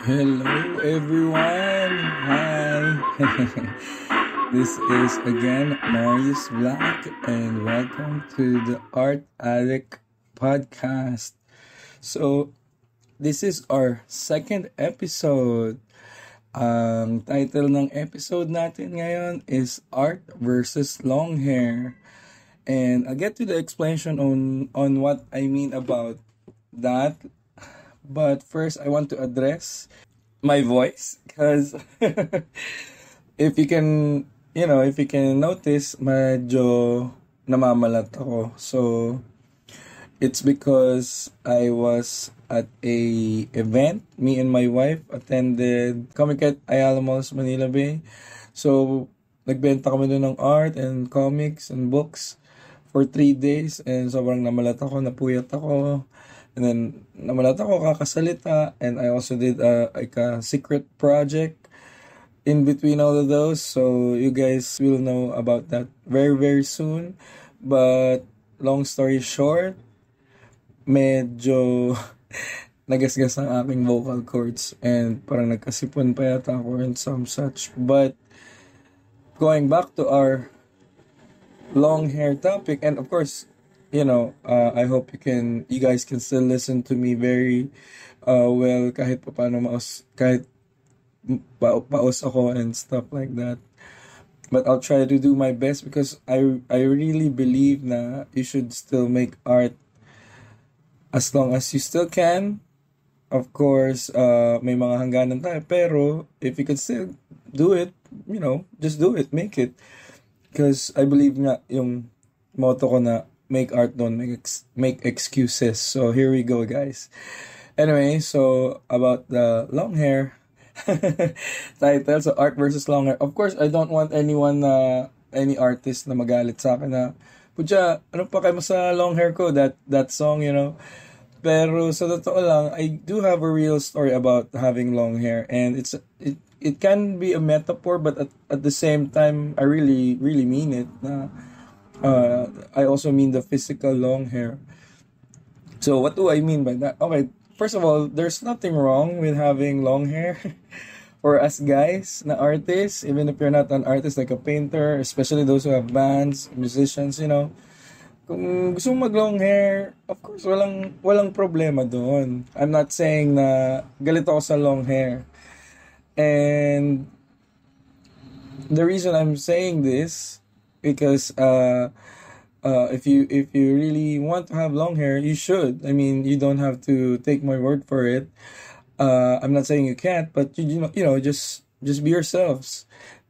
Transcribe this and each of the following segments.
Hello everyone! Hi! This is again Marius Black and welcome to the Art Addict Podcast. So, this is our second episode. Ang title ng episode natin ngayon is Art versus Long Hair. And I'll get to the explanation on what I mean about that. But first, I want to address my voice because if you can, if you can notice, medyo namamalat ako. So, it's because I was at a event. Me and my wife attended Comic at Ayala Malls, Manila Bay. So, nagbenta kami doon ng art and comics and books for 3 days. And sobrang namalat ako, napuyat ako. And then, namalat ako kakasalita. And I also did a secret project in between all of those. So, you guys will know about that very, very soon. But, long story short, medyo nagasgas ang aking vocal cords. And parang nagkasipon pa yata ako and some such. But, going back to our long hair topic, and of course, I hope you guys can still listen to me very well kahit paano kahit paus ako and stuff like that. But I'll try to do my best because I really believe na you should still make art as long as you still can. Of course, may mga hangganan tayo, pero if you can still do it, just do it, make it. Because I believe nga yung motto ko na make art, don't make excuses. So here we go, guys. Anyway, so about the long hair title, so art versus long hair. Of course, I don't want any artist na magalit sa akin na, putya, ano pa kayo sa long hair ko? That song, Pero sa totoo lang, I do have a real story about having long hair, and it can be a metaphor, but at the same time, I really, really mean it. I also mean the physical long hair. So what do I mean by that? Okay, first of all, there's nothing wrong with having long hair. For us guys na artists, even if you're not an artist like a painter, especially those who have bands, musicians, kung gusto mong mag-long hair, of course, walang problema doon. I'm not saying na galit ako sa long hair. And the reason I'm saying this, because if you really want to have long hair, you should. I mean, you don't have to take my word for it. I'm not saying you can't, but just be yourselves.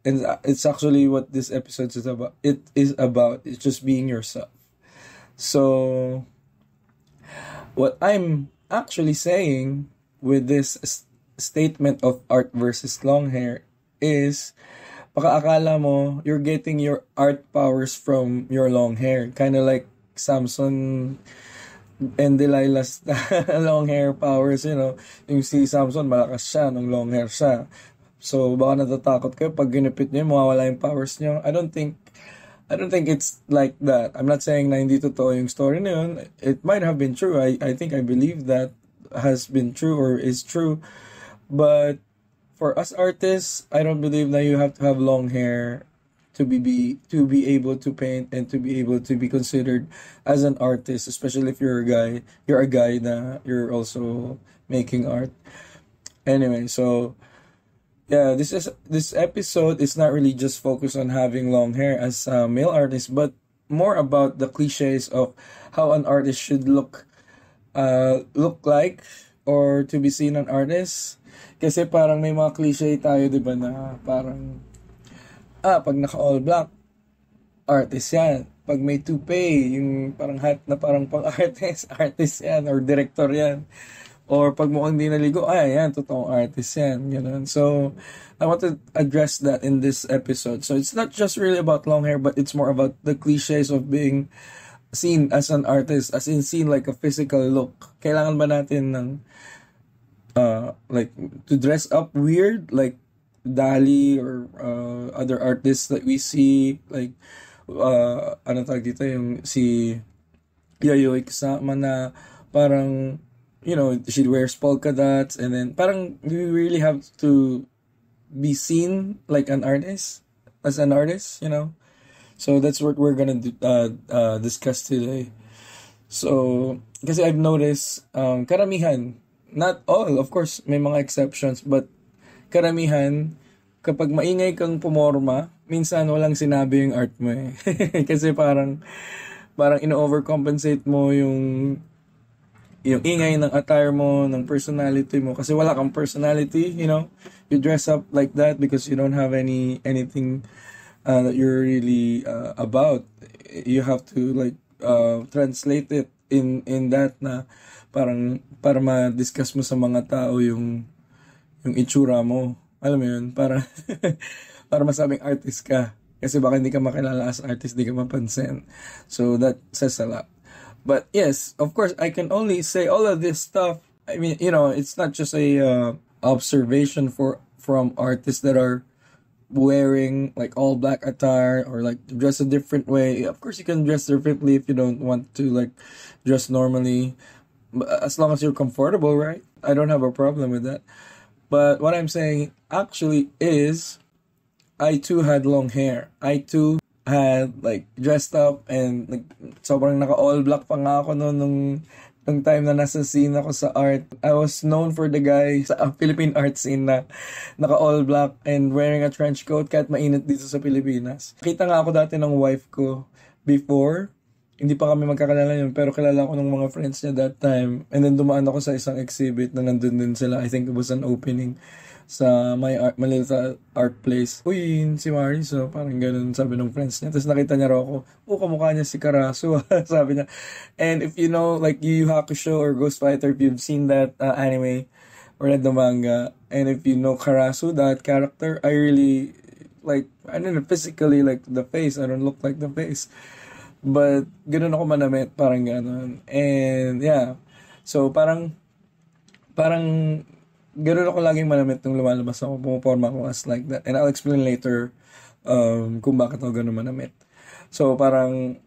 And it's actually what this episode is about. It's just being yourself. So, what I'm actually saying with this statement of art versus long hair is, baka akala mo you're getting your art powers from your long hair. Kind of like Samson and Delilah's long hair powers, Yung si Samson, malakas siya nung long hair siya. So, baka natatakot kayo pag ginupit niyo, mawawala yung powers niyo. I don't think it's like that. I'm not saying na hindi totoo yung story na yun. It might have been true. I think I believe that has been true or is true. But for us artists, I don't believe that you have to have long hair to be able to paint and to be able to be considered as an artist, especially if you're a guy. You're a guy na you're also making art. Anyway, so yeah, this episode is not really just focused on having long hair as a male artist, but more about the cliches of how an artist should look like, or to be seen an artist. Kasi parang may mga cliche tayo, di ba, na parang, pag naka-all black, artist yan. Pag may toupee, yung parang hat na parang pang-artist, artist yan, or director yan. Or pag mukhang di naligo, yan, totoong artist yan. Ganun. So, I want to address that in this episode. So, it's not just really about long hair, but it's more about the cliches of being seen as an artist, as in seen like a physical look. Kailangan ba natin ng like to dress up weird like Dali or other artists that we see, like ano tawag dito, yung si Yayoi Kusama na parang she wears polka dots, and then parang we really have to be seen like an artist, as an artist. So that's what we're gonna discuss today. So, kasi I've noticed, karamihan, not all, of course, may mga exceptions, but karamihan, kapag maingay kang pumorma, minsan walang sinabi yung art mo eh. Kasi parang ino-overcompensate mo yung ingay ng attire mo, ng personality mo. Kasi wala kang personality. You dress up like that because you don't have anything that you're really about. You have to like translate it in that na parang para ma-discuss mo sa mga tao yung itsura mo. Alam mo yun? Para masabing artist ka. Kasi baka hindi ka makilala as artist, hindi ka mapansin. So that says a lot. But yes, of course, I can only say all of this stuff. I mean, it's not just a observation from artists that are wearing like all black attire or like dress a different way. Of course, you can dress differently if you don't want to like dress normally, as long as you're comfortable, right? I don't have a problem with that. But what I'm saying actually is, I too had long hair. I too had like dressed up and like sobrang naka all black pa nga ako nung time na nasa scene ako sa art. I was known for the guy sa Philippine art scene na naka all black and wearing a trench coat kahit mainit dito sa Pilipinas. Kita nga ako dati ng wife ko before. Hindi pa kami magkakalala yun, pero kilala ko ng mga friends niya that time. And then dumaan ako sa isang exhibit na nandun din sila. I think it was an opening sa Malita Art Place. Uy, si Mari, so parang ganun sabi ng friends niya. Tapos nakita niya raw ako, kamukha niya si Karasu, sabi niya. And if you know, like Yu Yu Hakusho or Ghost Fighter, if you've seen that anime or read the manga, and if you know Karasu, that character, I really, like, I don't know, physically, like, the face, I don't look like the face. But, ganun ako manamit, parang ganun. And, yeah. So, parang, ganun ako laging manamit nung lumalabas ako, pumaporma ko as like that. And I'll explain later kung bakit ako ganun manamit. So, parang,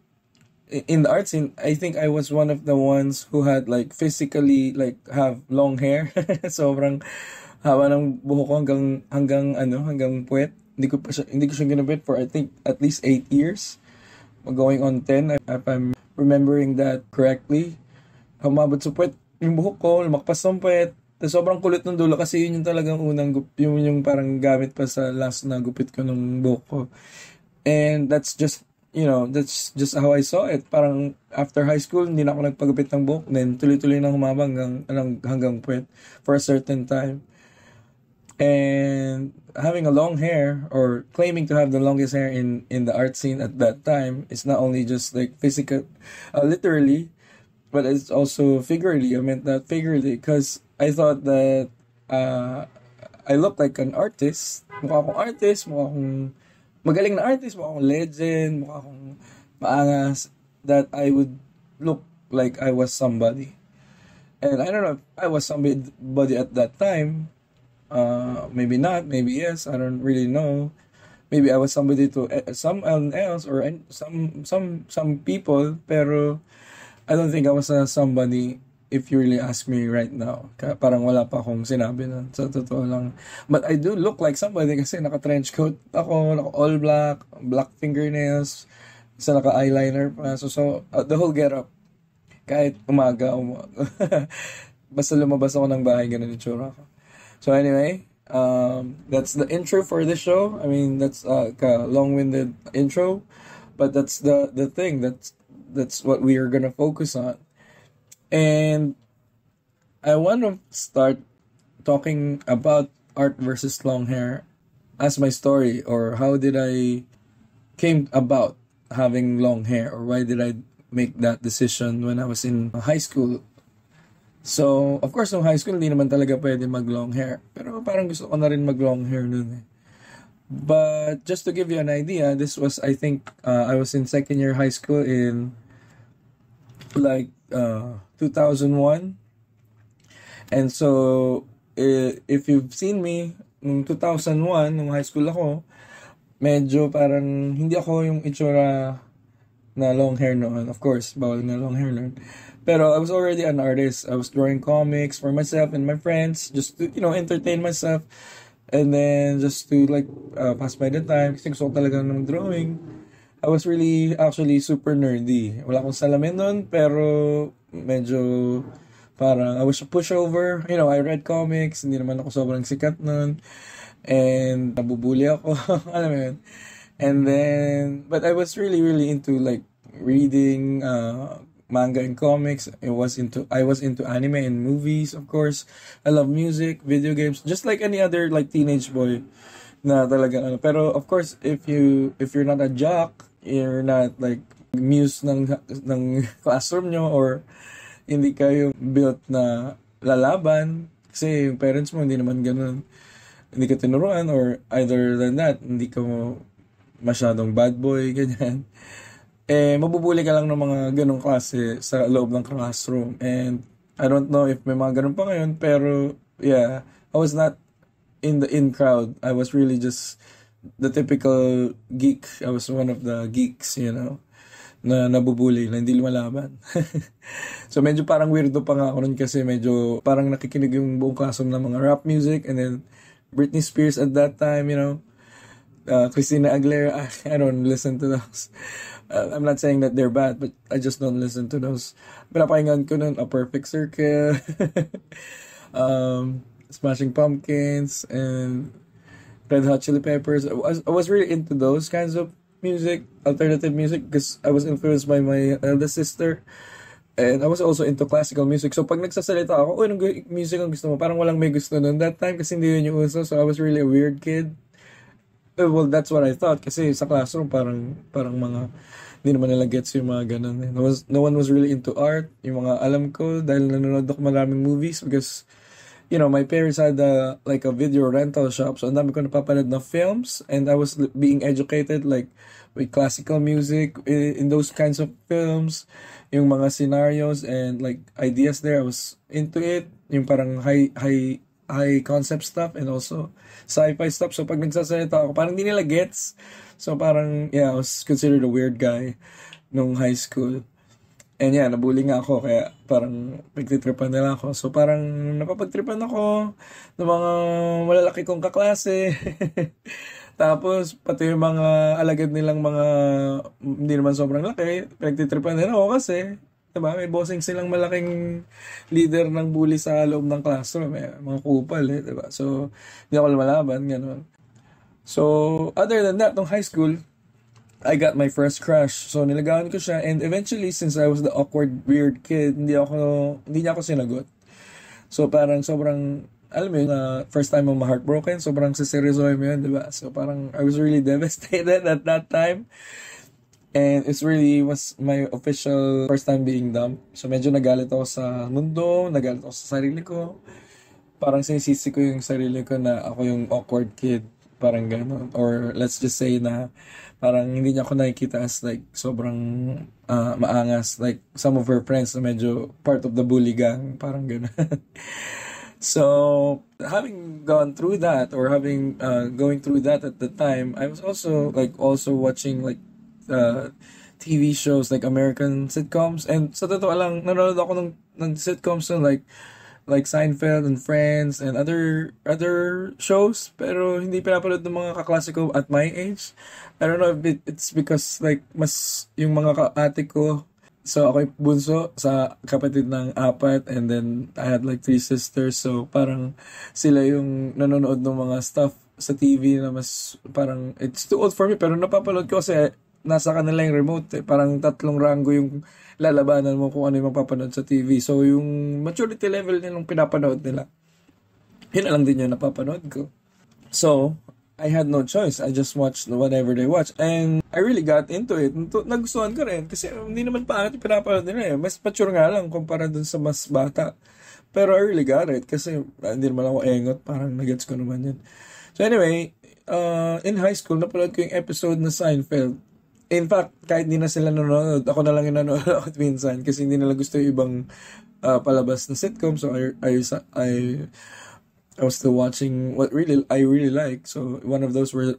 in the art scene, I think I was one of the ones who had like physically like have long hair. Sobrang haba ng buhok ko hanggang puwet. Hindi ko siya ginupit for I think at least 8 years. Going on 10 if I'm remembering that correctly. Humabot sa puwet yung buhok ko, lumakpas ng puwet. Tapos sobrang kulit ng dulo kasi yun yung talagang unang yung parang gamit pa sa last na gupit ko ng buhok ko. And that's just how I saw it. Parang after high school, hindi na ako nagpagupit ng buhok. Then tuloy-tuloy na humaba hanggang puwet for a certain time. And having a long hair or claiming to have the longest hair in the art scene at that time is not only just like physical, literally, but it's also figuratively. I meant that figuratively because I thought that I looked like an artist. Mukha akong artist, mukha akong magaling na artist, mukha akong legend, mukha akong maangas, that I would look like I was somebody. And I don't know if I was somebody at that time. Maybe not, maybe yes, I don't really know. Maybe I was somebody to someone else or some people, pero I don't think I was somebody if you really ask me right now. Parang wala pa akong sinabi na, sa totoo lang. But I do look like somebody kasi naka-trench coat ako, naka-all black fingernails, isa naka-eyeliner pa. So the whole get-up. Kahit umaga. Basta lumabas ako ng bahay, ganun yung tsura ko. So anyway, that's the intro for this show. I mean, that's a long-winded intro, but that's the thing. That's what we are gonna focus on. And I want to start talking about art versus long hair as my story, or how did I came about having long hair, or why did I make that decision when I was in high school. So, of course, nung high school, hindi naman talaga pwede mag-long hair. Pero parang gusto ko na rin mag-long hair nun eh. But, just to give you an idea, this was, I think, I was in second year high school in, like, 2001. And so, if you've seen me, nung 2001, nung high school ako, medyo parang, hindi ako yung itsura na long hair noon. Of course, bawal na long hair noon. Pero I was already an artist. I was drawing comics for myself and my friends just to, entertain myself. And then just to like pass by the time kasi gusto ko talaga ng drawing. I was really actually super nerdy. Wala akong salamin nun, pero medyo parang I was a pushover. I read comics, hindi naman ako sobrang sikat nun. And nabubuli ako, alam mo yun. And then, but I was really, really into like reading manga and comics. I was into anime and movies, of course. I love music, video games, just like any other like teenage boy na talaga ano. Pero of course, if you're not a jock, you're not like muse ng classroom nyo, or hindi kayo built na lalaban kasi yung parents mo hindi naman ganun, hindi ka tinuruan, or either than that hindi ka masyadong bad boy, ganyan, mabubuli ka lang ng mga ganong klase sa loob ng classroom. And I don't know if may mga ganon pa ngayon, pero yeah, I was not in the in crowd. I was really just the typical geek. I was one of the geeks, na nabubuli, na hindi lumalaban. So medyo parang weirdo pa nga ako nun kasi medyo parang nakikinig yung buong klase ng mga rap music, and then Britney Spears at that time, Christina Aguilera. I don't listen to those. I'm not saying that they're bad, but I just don't listen to those. Pinapakinggan ko nun A Perfect Circle, Smashing Pumpkins, and Red Hot Chili Peppers. I was really into those kinds of music, alternative music, because I was influenced by my eldest sister. And I was also into classical music. So pag nagsasalita ako, anong music ang gusto mo? Parang walang may gusto nun that time kasi hindi yun yung uso. So I was really a weird kid. Well, that's what I thought. Kasi sa classroom, parang mga, hindi naman nila gets yung mga ganun. No one was really into art. Yung mga alam ko, dahil nanonood ako maraming movies, because my parents had like a video rental shop. So ang dami ko napapanood na films, and I was being educated like with classical music in those kinds of films. Yung mga scenarios and like ideas there, I was into it. Yung parang high concept stuff and also sci-fi stuff. So pag nagsasalita ako, parang hindi nila gets. So parang, yeah, I was considered a weird guy nung high school. And yeah, nabully nga ako, kaya parang pagtitripan nila ako. So parang napapagtripan ako ng mga malalaki kong kaklase. Tapos pati yung mga alagad nilang mga hindi naman sobrang laki, pinagtitripan nila ako kasi diba, may bossing silang malaking leader ng bully sa loob ng classroom, mga kupal diba? So hindi ako lumalaban, gano'n. So other than that, nung high school, I got my first crush. So nilagawan ko siya, and eventually, since I was the awkward weird kid, hindi niya ako sinagot. So parang sobrang, alam mo yun, first time mo ma-heartbroken, sobrang siseryosohin mo yun, diba? So parang I was really devastated at that time. And it's really was my official first time being dumped. So medyo nagalit ako sa mundo, nagalit ako sa sarili ko. Parang sinisisi ko yung sarili ko na ako yung awkward kid. Parang gano'n. Or let's just say na parang hindi niya ako nakikita as like sobrang maangas. Like some of her friends na medyo part of the bully gang. Parang gano'n. So having gone through that, or having going through that at the time, I was also watching like TV shows like American sitcoms. And sa totoo lang, nanonood ako ng sitcoms na like Seinfeld and Friends and other shows, pero hindi pinapanood ng mga kaklase ko at my age. I don't know if it's because like mas yung mga ate ko, so ako yung bunso sa kapatid ng 4, and then I had like 3 sisters, so parang sila yung nanonood ng mga stuff sa TV na mas parang it's too old for me, pero napapanood ko kasi nasa kanila yung remote. Parang 3 rango yung lalabanan mo kung ano yung mapapanood sa TV. So, yung maturity level nilang pinapanood nila, yun na lang din yung napapanood ko. So, I had no choice. I just watched whatever they watch. And I really got into it. Nagustuhan ko rin. Kasi hindi naman pangit yung pinapanood nila. Mas mature nga lang kumpara dun sa mas bata. Pero I really got it. Kasi hindi naman ako engot. Parang nagets ko naman yun. So anyway, in high school, napanood ko yung episode na Seinfeld. In fact, kahit hindi na sila nanonood, ako na lang yung nanonood minsan kasi hindi nila gusto yung ibang palabas na sitcom. So I was still watching what I really like. So one of those were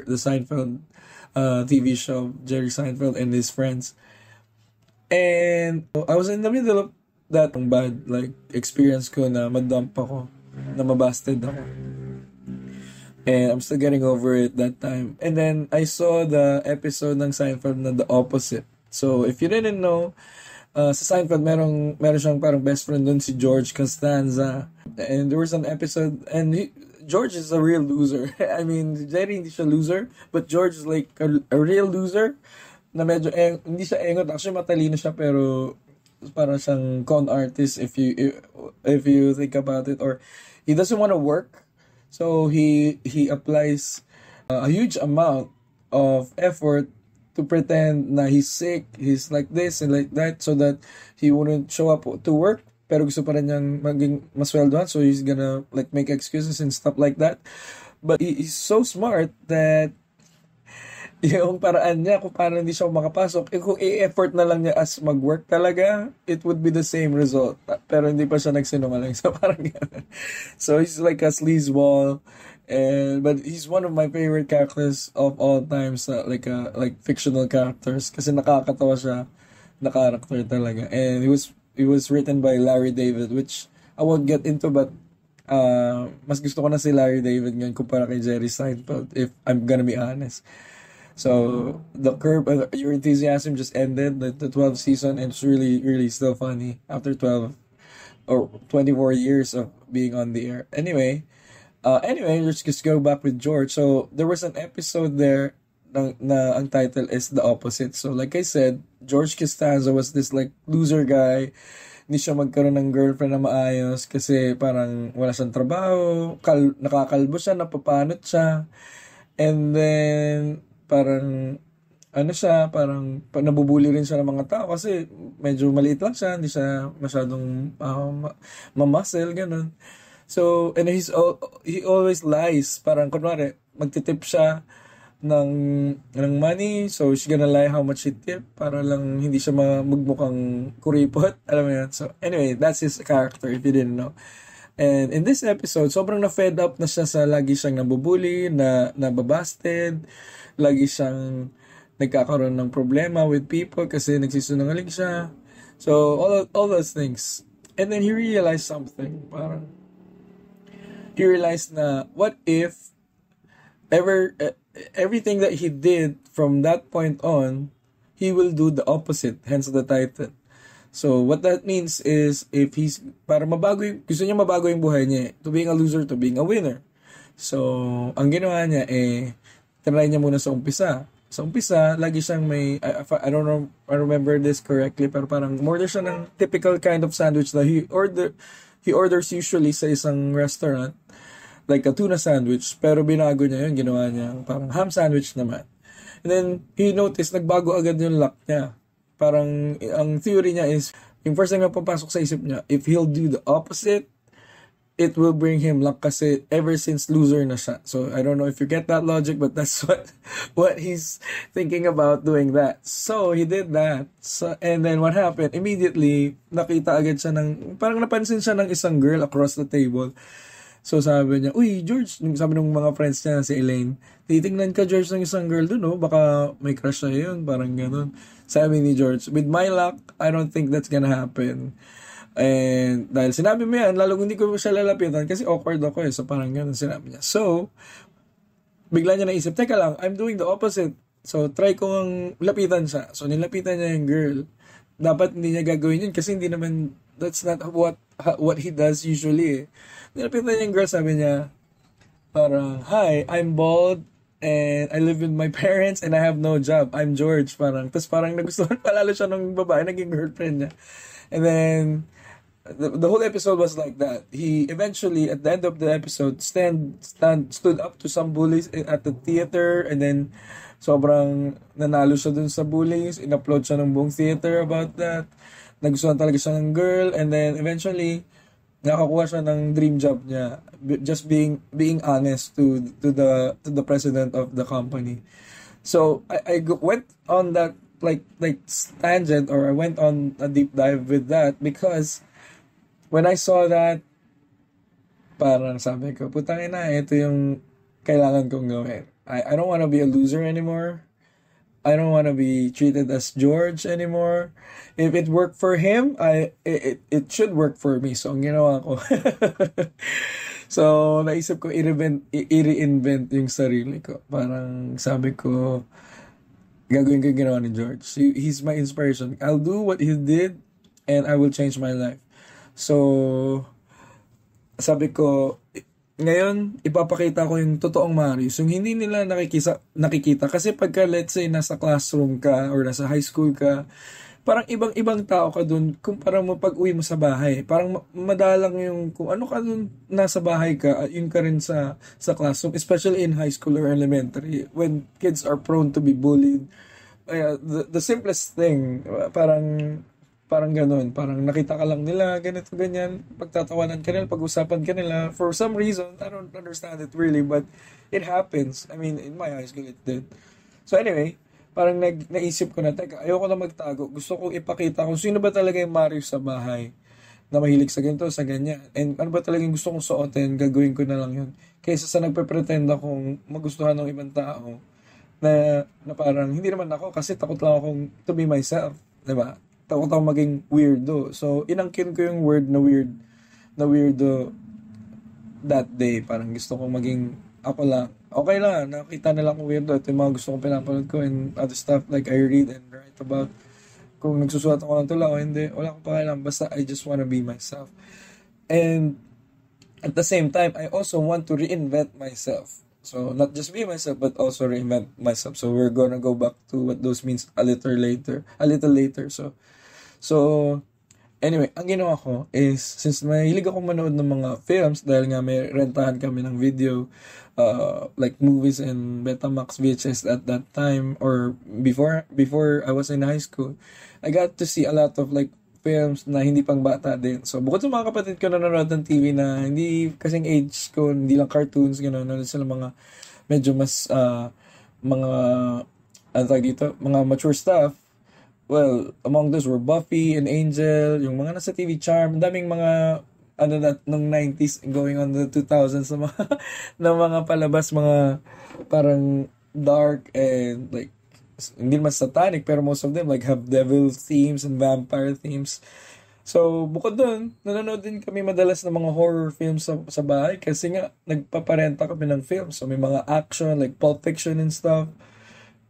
the Seinfeld TV show, Jerry Seinfeld and his friends. And I was in the middle of that bad like experience ko na madump ako, na mabasted ako. And I'm still getting over it that time. And then I saw the episode ng Seinfeld na the opposite. So if you didn't know, sa Seinfeld meron siyang parang best friend dun si George Costanza. And there was an episode and George is a real loser. I mean, Jerry hindi siya loser, but George is like a real loser na medyo hindi siya engot. Actually matalino siya pero parang siyang con artist if you think about it, or he doesn't want to work. So he applies a huge amount of effort to pretend na he's sick, he's like this and like that, so that he wouldn't show up to work. Pero gusto pa rin niyang maging masweldohan, so he's gonna like make excuses and stuff like that. But he's so smart that yung paraan niya kung paano hindi siya makapasok, kung i-effort na lang niya as mag-work talaga, it would be the same result. Pero hindi pa siya nagsinungaling. So parang gano'n. So he's like a sleazeball. But he's one of my favorite characters of all times, like fictional characters. Kasi nakakatawa siya na character talaga. And it was written by Larry David, which I won't get into, but mas gusto ko na si Larry David ngayon kumpara kay Jerry Seinfeld, if I'm gonna be honest. So, the Curb Your Enthusiasm just ended, the 12th season, and it's really, really still funny after 12 or 24 years of being on the air. Anyway, let's just go back with George. So, there was an episode there na ang title is The Opposite. So, like I said, George Costanza was this like loser guy. Hindi siya magkaroon ng girlfriend na maayos kasi parang wala siyang trabaho, nakakalbo siya, napapanot siya. And then, parang nabubuli rin siya ng mga tao kasi medyo maliit lang siya, hindi siya masyadong mamuscle, ganun. So, and he always lies. Parang kunwari, magtitip siya ng money, so she's gonna lie how much she tip para lang hindi siya magmukhang kuripot. Alam mo yan? So, anyway, that's his character if you didn't know. And in this episode, sobrang na-fed up na siya sa lagi siyang nabubuli, nababasted, lagi siyang nagkakaroon ng problema with people kasi nagsisunungaling siya. So, all those things. And then he realized something. Parang, he realized na, what if everything that he did from that point on, he will do the opposite, hence the title. So, what that means is, if gusto niya mabago yung buhay niya, to being a loser, to being a winner. So, ang ginawa niya, try niya muna sa umpisa. Sa umpisa, lagi siyang I don't know, I remember this correctly, pero parang order siya ng typical kind of sandwich na he orders usually sa isang restaurant, like a tuna sandwich, pero binago niya yun, ginawa niya parang ham sandwich naman. And then, he noticed, nagbago agad yung luck niya. Parang, ang theory niya is, yung first time na papasok sa isip niya, if he'll do the opposite, it will bring him luck kasi ever since loser na siya. So, I don't know if you get that logic, but that's what he's thinking about doing that. So, he did that. So, and then what happened? Immediately, nakita agad siya parang napansin siya ng isang girl across the table. So, sabi niya, uy, George, sabi ng mga friends niya, si Elaine, titingnan ka, George, ng isang girl dun, oh, baka may crush na yun, parang ganun. Sabi ni George, with my luck, I don't think that's gonna happen. And dahil sinabi mo yan, lalong hindi ko siya lalapitan kasi awkward ako so parang ganun sinabi niya. So, bigla niya naisip, teka lang, I'm doing the opposite. So, try ko ang lapitan siya. So, nilapitan niya yung girl. Dapat hindi niya gagawin yun kasi hindi naman, that's not what he does usually. Nilapitan niya yung girl, sabi niya, parang, hi, I'm bald, and I live with my parents, and I have no job. I'm George, parang. Tapos parang nagustuhan palalo siya ng babae, naging girlfriend niya. And then, the whole episode was like that. He eventually, at the end of the episode, stood up to some bullies at the theater, and then, sobrang nanalo siya dun sa bullies, in-upload siya ng buong theater about that. Nagustuhan talaga siya ng girl, and then eventually, nakakuha siya ng dream job niya, just being honest to the president of the company. So I went on that like tangent, or I went on a deep dive with that because when I saw that, parang sabi ko, putang ina, ito yung kailangan kong gawin. I don't want to be a loser anymore. I don't want to be treated as George anymore. If it worked for him, it should work for me. So, ang ginawa ko. So, naisip ko i-reinvent yung sarili ko. Parang sabi ko, gagawin ko yung ginawa ni George. He's my inspiration. I'll do what he did and I will change my life. So, sabi ko, ngayon, ipapakita ko yung totoong Marius. Yung hindi nila nakikita. Kasi pagka, let's say, nasa classroom ka or nasa high school ka, parang ibang-ibang tao ka dun kumpara mo pag uwi mo sa bahay. Parang madalang yung kung ano ka dun nasa bahay ka, yun ka rin sa classroom. Especially in high school or elementary. When kids are prone to be bullied. The simplest thing, parang ganun. Parang nakita ka lang nila, ganito, ganyan. Pagtatawanan ka nila, pag-usapan ka nila. For some reason, I don't understand it really, but it happens. I mean, in my high school, it did. So anyway, parang naisip ko na, teka, ayoko na magtago. Gusto kong ipakita kung sino ba talaga yung Marius sa bahay na mahilig sa ganito, sa ganyan. And ano ba talagang gusto kong suotin, gagawin ko na lang yun. Kaysa sa nagpe-pretend akong magustuhan ng ibang tao na parang hindi naman ako kasi takot lang akong to be myself. Diba? Takot ako maging weirdo. So, inangkin ko yung word na weirdo that day. Parang gusto kong maging ako lang. Okay lang, nakita nila akong weirdo. Ito yung mga gusto kong pinapanood ko and other stuff like I read and write about. Kung nagsusulat ako ng tula o hindi, wala akong pakialam. Basta I just wanna be myself. And at the same time, I also want to reinvent myself. So, not just be myself, but also reinvent myself. So, we're gonna go back to what those means a little later. So, anyway, ang ginawa ko is, since mahilig ako manood ng mga films, dahil nga may rentahan kami ng video, like movies and Betamax VHS at that time, or before I was in high school, I got to see a lot of like films na hindi pang bata din. So, bukod sa mga kapatid ko na nanonood ng TV na hindi kasing age ko, hindi lang cartoons, gano'n, nanonood sila mga medyo mas, mga, ano tawag dito, mga mature stuff. Well, among those were Buffy and Angel, yung mga nasa TV Charm, daming mga, ano na, nung 90s going on the 2000s na mga, na mga palabas, mga parang dark and like, hindi naman satanic, pero most of them like have devil themes and vampire themes. So, bukod dun, nanonood din kami madalas ng mga horror films sa bahay kasi nga, nagpaparenta kami ng films. So, may mga action, like Pulp Fiction and stuff.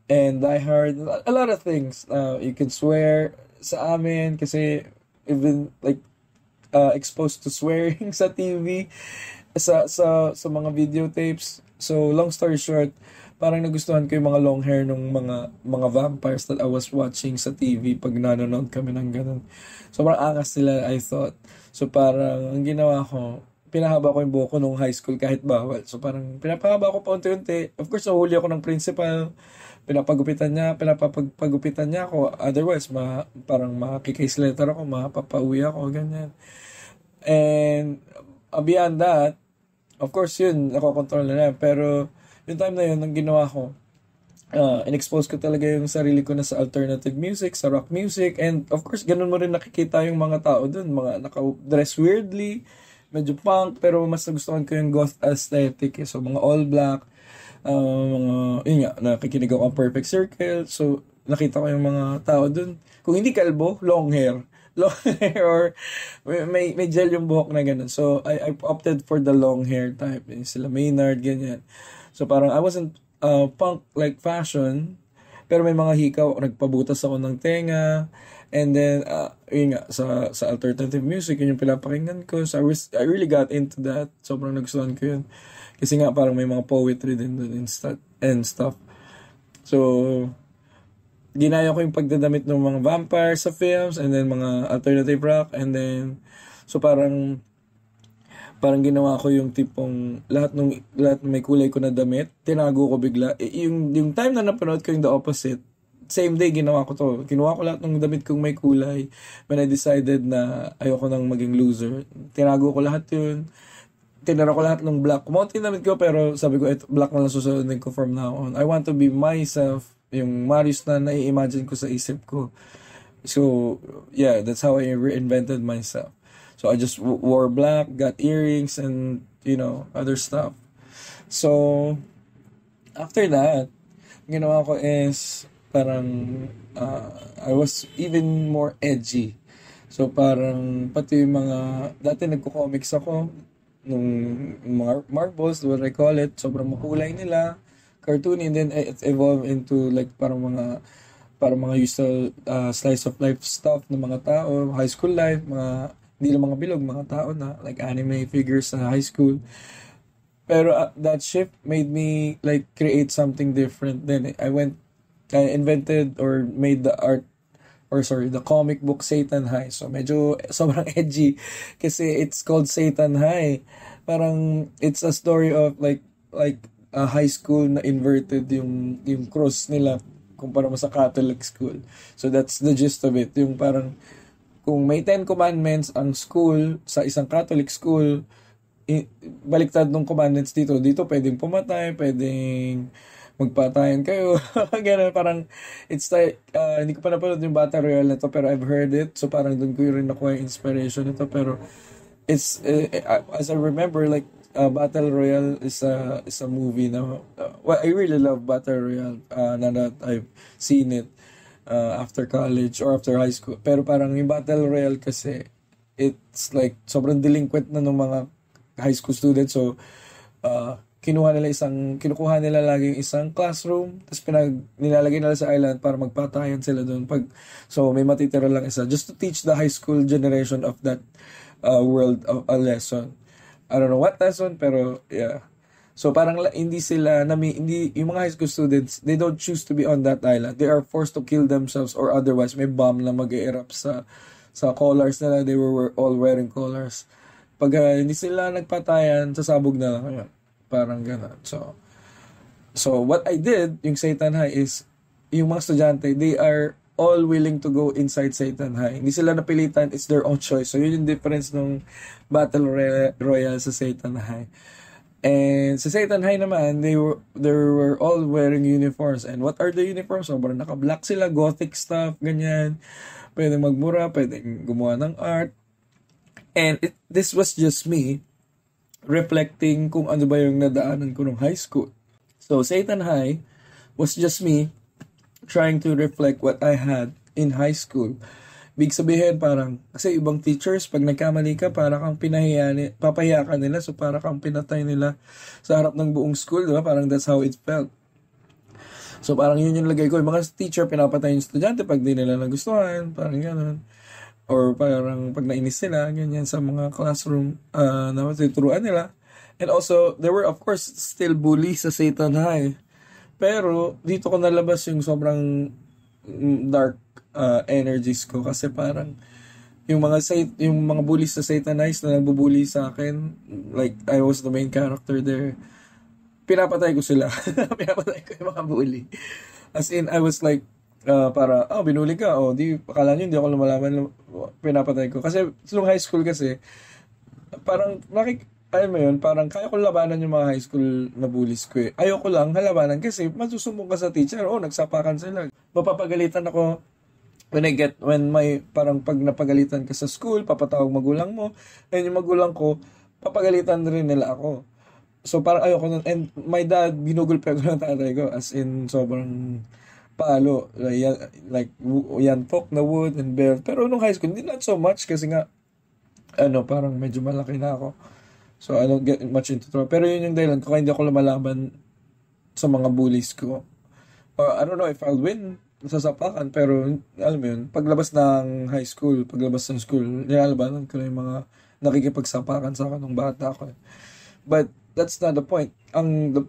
And Die Hard, a lot of things. You can swear sa amin kasi even like exposed to swearing sa TV, sa mga videotapes. So long story short, parang nagustuhan ko yung mga long hair ng mga vampires that I was watching sa TV pag nanonood kami ng ganun. So parang angas nila, I thought. So parang ang ginawa ko, pinahaba ko yung buhok ko nung high school kahit bawal. So parang pinapahaba ko pa unti-unti. Of course, nahuli ako ng principal. Pinapagpagupitan niya ako. Otherwise, parang makikase letter ako, mapapauwi ako, ganyan. And beyond that, of course yun, nakokontrol na. Pero yung time na yun, ang ginawa ko, in-expose ko talaga yung sarili ko na sa alternative music, sa rock music. And of course, ganun mo rin nakikita yung mga tao dun. Mga naka-dress weirdly, medyo punk, pero mas nagustuhan ko yung goth aesthetic. So, mga all black, yun nga, nakikinig ako ang Perfect Circle. So, nakita ko yung mga tao dun. Kung hindi kalbo, long hair. Long hair or may gel yung buhok na ganun. So, I opted for the long hair type. Sila Maynard, ganyan. So, parang I wasn't punk like fashion, pero may mga hikaw. Nagpabutas ako ng tenga. And then, yun nga, sa alternative music, yun yung pinapakinggan ko. So, I really got into that. Sobrang nagustuhan ko yun. Kasi nga, parang may mga poetry din dun and stuff. So, ginaya ko yung pagdadamit ng mga vampires sa films and then mga alternative rock. And then, so parang ginawa ko yung tipong lahat may kulay ko na damit, tinago ko bigla. Yung time na napanood ko yung the opposite, same day ginawa ko to. Kinuha ko lahat ng damit kong may kulay when I decided na ayoko nang maging loser. Tinago ko lahat yun. Tinara ko lahat ng black. Kumunti damit ko pero sabi ko, black na lang susunodin ko from now on. I want to be myself. Yung Marius na nai-imagine ko sa isip ko. So, yeah, that's how I reinvented myself. So, I just wore black, got earrings, and, other stuff. So, after that, ginawa ko is, parang I was even more edgy. So parang pati yung mga dati nagko-comics ako nung mga marbles, what I call it, sobrang makulay nila, cartoony, and then it evolved into like parang mga usual slice of life stuff ng mga tao, high school life, mga hindi lang mga bilog, mga tao na like anime figures sa high school. Pero that shift made me like create something different. Then I invented or made the comic book Satan High. So medyo sobrang edgy kasi it's called Satan High. Parang it's a story of like a high school na inverted yung cross nila kumpara mo sa Catholic school. So that's the gist of it. Yung parang kung may 10 commandments ang school sa isang Catholic school, baliktad ng commandments dito pwedeng pumatay, pwedeng magpatayan kayo. Ganun, parang it's like hindi ko pa napanood yung Battle Royale na to, pero I've heard it, so parang doon ko rin nakuha yung inspiration nito. Pero it's as I remember, like Battle Royale is a movie na well, I really love Battle Royale now that I've seen it after college or after high school. Pero parang yung Battle Royale kasi it's like sobrang delinquent na ng mga high school students. So kinukuha nila lagi yung isang classroom, tapos nilalagay nila sa island para magpatayan sila doon. So may matitira lang isa just to teach the high school generation of that world of a lesson. I don't know what lesson, pero yeah. So parang hindi yung mga high school students, they don't choose to be on that island. They are forced to kill themselves or otherwise may bomb na mag-erupt sa collars nila. They were all wearing collars. Pag hindi sila nagpatayan, sasabog na lang. Ayun. Parang gano'n. So what I did, yung Satan High is, yung mga estudyante, they are all willing to go inside Satan High. Hindi sila napilitan, it's their own choice. So yun yung difference ng Battle Royale sa Satan High. And sa Satan High naman, they were all wearing uniforms. And what are the uniforms? Sobrang naka-black sila, gothic stuff, ganyan. Pwedeng magmura, pwedeng gumawa ng art. And this was just me reflecting kung ano ba yung nadaanan ko nung high school. So, Satan High was just me trying to reflect what I had in high school. Big sabihin parang, kasi ibang teachers, pag nagkamali ka, para kang papahiya ka nila, so para kang pinatay nila sa harap ng buong school, diba? Parang that's how it felt. So, parang yun yung lagay ko. Yung mga teacher, pinapatay yung estudyante pag di nila nagustuhan, parang gano'n. Or parang pag nainis sila, ganyan sa mga classroom na tuturuan nila. And also, there were of course still bullies sa Satan High. Pero dito ko nalabas yung sobrang dark energies ko kasi parang yung mga bullies sa Satan High na nagbubully sa akin, like I was the main character there. Pinapatay ko sila. Pinapatay ko yung mga bully. As in, I was like, binuli ka, akala nyo hindi ako lumalaban, pinapatay ko. Kasi, nung high school kasi, parang, alam mo yun, parang kaya ko labanan yung mga high school na bullies ko eh. Ayoko lang halabanan kasi masusumbong ka sa teacher, nagsapakan sila. Mapapagalitan ako parang pag napagalitan ka sa school, papatawag magulang mo, and yung magulang ko, papagalitan rin nila ako. So, parang ayoko nun. And my dad, binugol pa ako ng tatay ko, as in, sobrang palo, like yantok na wood and belt. Pero nung high school, not so much kasi nga, parang medyo malaki na ako. So, I don't get much into trouble. Pero yun yung dahilan ko, hindi ako lumalaban sa mga bullies ko. I don't know if I'll win sa sapakan, pero alam mo yun, paglabas ng high school, paglabas ng school, nilalabanan ko na yung mga nakikipagsapakan sa akin nung bata ako. But that's not the point.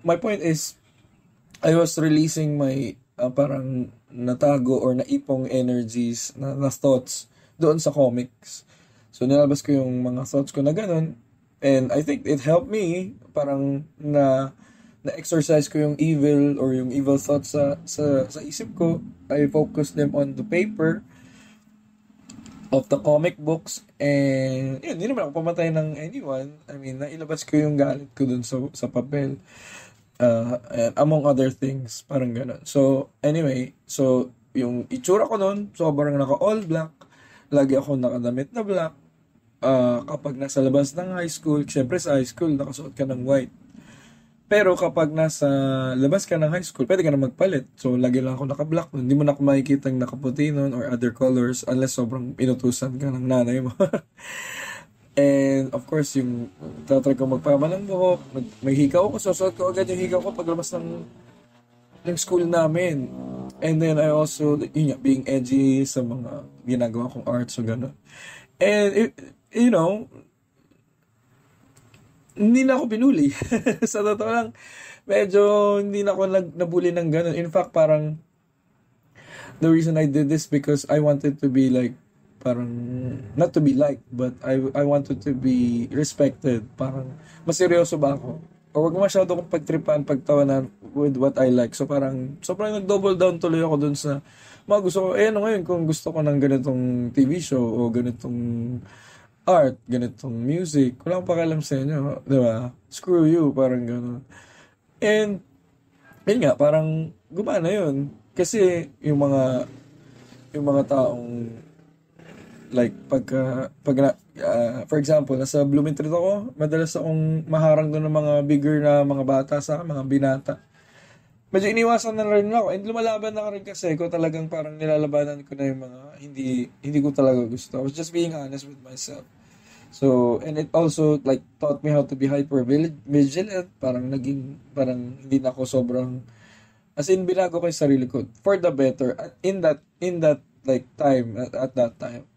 My point is, I was releasing my parang natago or naipong energies, na thoughts doon sa comics. So, nilalabas ko yung mga thoughts ko na ganun. And I think it helped me parang na-exercise ko yung evil or yung evil thoughts sa isip ko. I focused them on the paper of the comic books. And yun, hindi naman ako pumatay ng anyone. I mean, nailabas ko yung galit ko dun sa papel. And among other things, parang gano'n. So, anyway, yung itsura ko nun, sobrang naka-all black. Lagi ako nakadamit na black. Kapag nasa labas ng high school, syempre sa high school, nakasuot ka ng white. Pero kapag nasa labas ka ng high school, pwede ka na magpalit. So, lagi lang ako naka-black nun. Hindi mo na ako makikita yung nakaputi nun or other colors unless sobrang inutusan ka ng nanay mo. And, of course, yung tatry ko magpama ng buhok, may hikaw ko, susot ko agad yung hikaw ko paglabas ng school namin. And then, I also, yun nga, being edgy sa mga ginagawa kong arts o gano'n. And, you know, hindi na ako binuli. Sa totoo lang, medyo hindi na ako nabuli ng ganun. In fact, parang the reason I did this because I wanted to be like, parang, not to be liked, but I wanted to be respected. Parang, mas seryoso ba ako? O wag masyado akong pagtripan, pagtawanan with what I like. So parang, sobrang nag-double down tuloy ako dun sa mga gusto ko. Ano ngayon, kung gusto ko ng ganitong TV show o ganitong art, ganitong music, wala akong pakialam sa inyo, di ba? Screw you, parang gano'n. And, yun nga, parang gumana yun. Kasi, yung mga taong, like, for example, nasa Blooming Treat ako, madalas akong maharang doon ng mga bigger na mga bata sa akin, mga binata. Medyo iniwasan na rin ako. And lumalaban na rin kasi ko talagang parang nilalabanan ko na yung mga hindi ko talaga gusto. I was just being honest with myself. So, and it also like taught me how to be hyper vigilant. Parang hindi na ako sobrang, as in binago ko yung sarili ko for the better in that like time, at that time.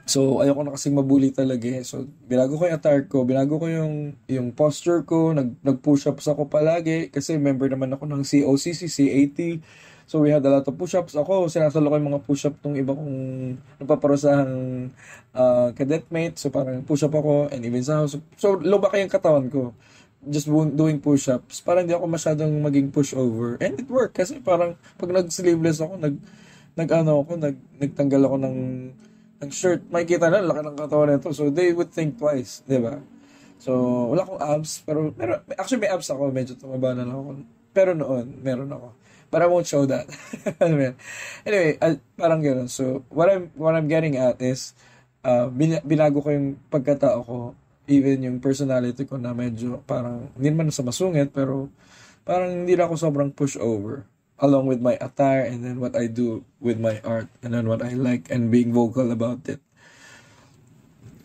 So, ayoko na kasing mabuli talaga eh. So, binago ko yung attire ko, binago ko yung posture ko, nag-push-ups ako palagi kasi member naman ako ng COCC, CAT. So, we had a lot of push-ups. Ako, sinasalo ko yung mga push-up ng iba kong nagpaparusahang cadet mate. So, parang push-up ako and even sa house. So, lubak yung katawan ko. Just doing push-ups. Parang hindi ako masyadong maging pushover. And it worked kasi parang pag nag-sleeveless ako, nagtanggal ako ng shirt, makikita na, laki ng katawan nito. So, they would think twice, di ba? So, wala akong abs, pero actually may abs ako, medyo tumaba na lang ako. Pero noon, meron ako. But I won't show that. Anyway, parang gano'n. So, what I'm getting at is, binago ko yung pagkatao ko, even yung personality ko na medyo parang, hindi naman sa masungit, pero parang hindi na ako sobrang pushover. Along with my attire and then what I do with my art and then what I like and being vocal about it.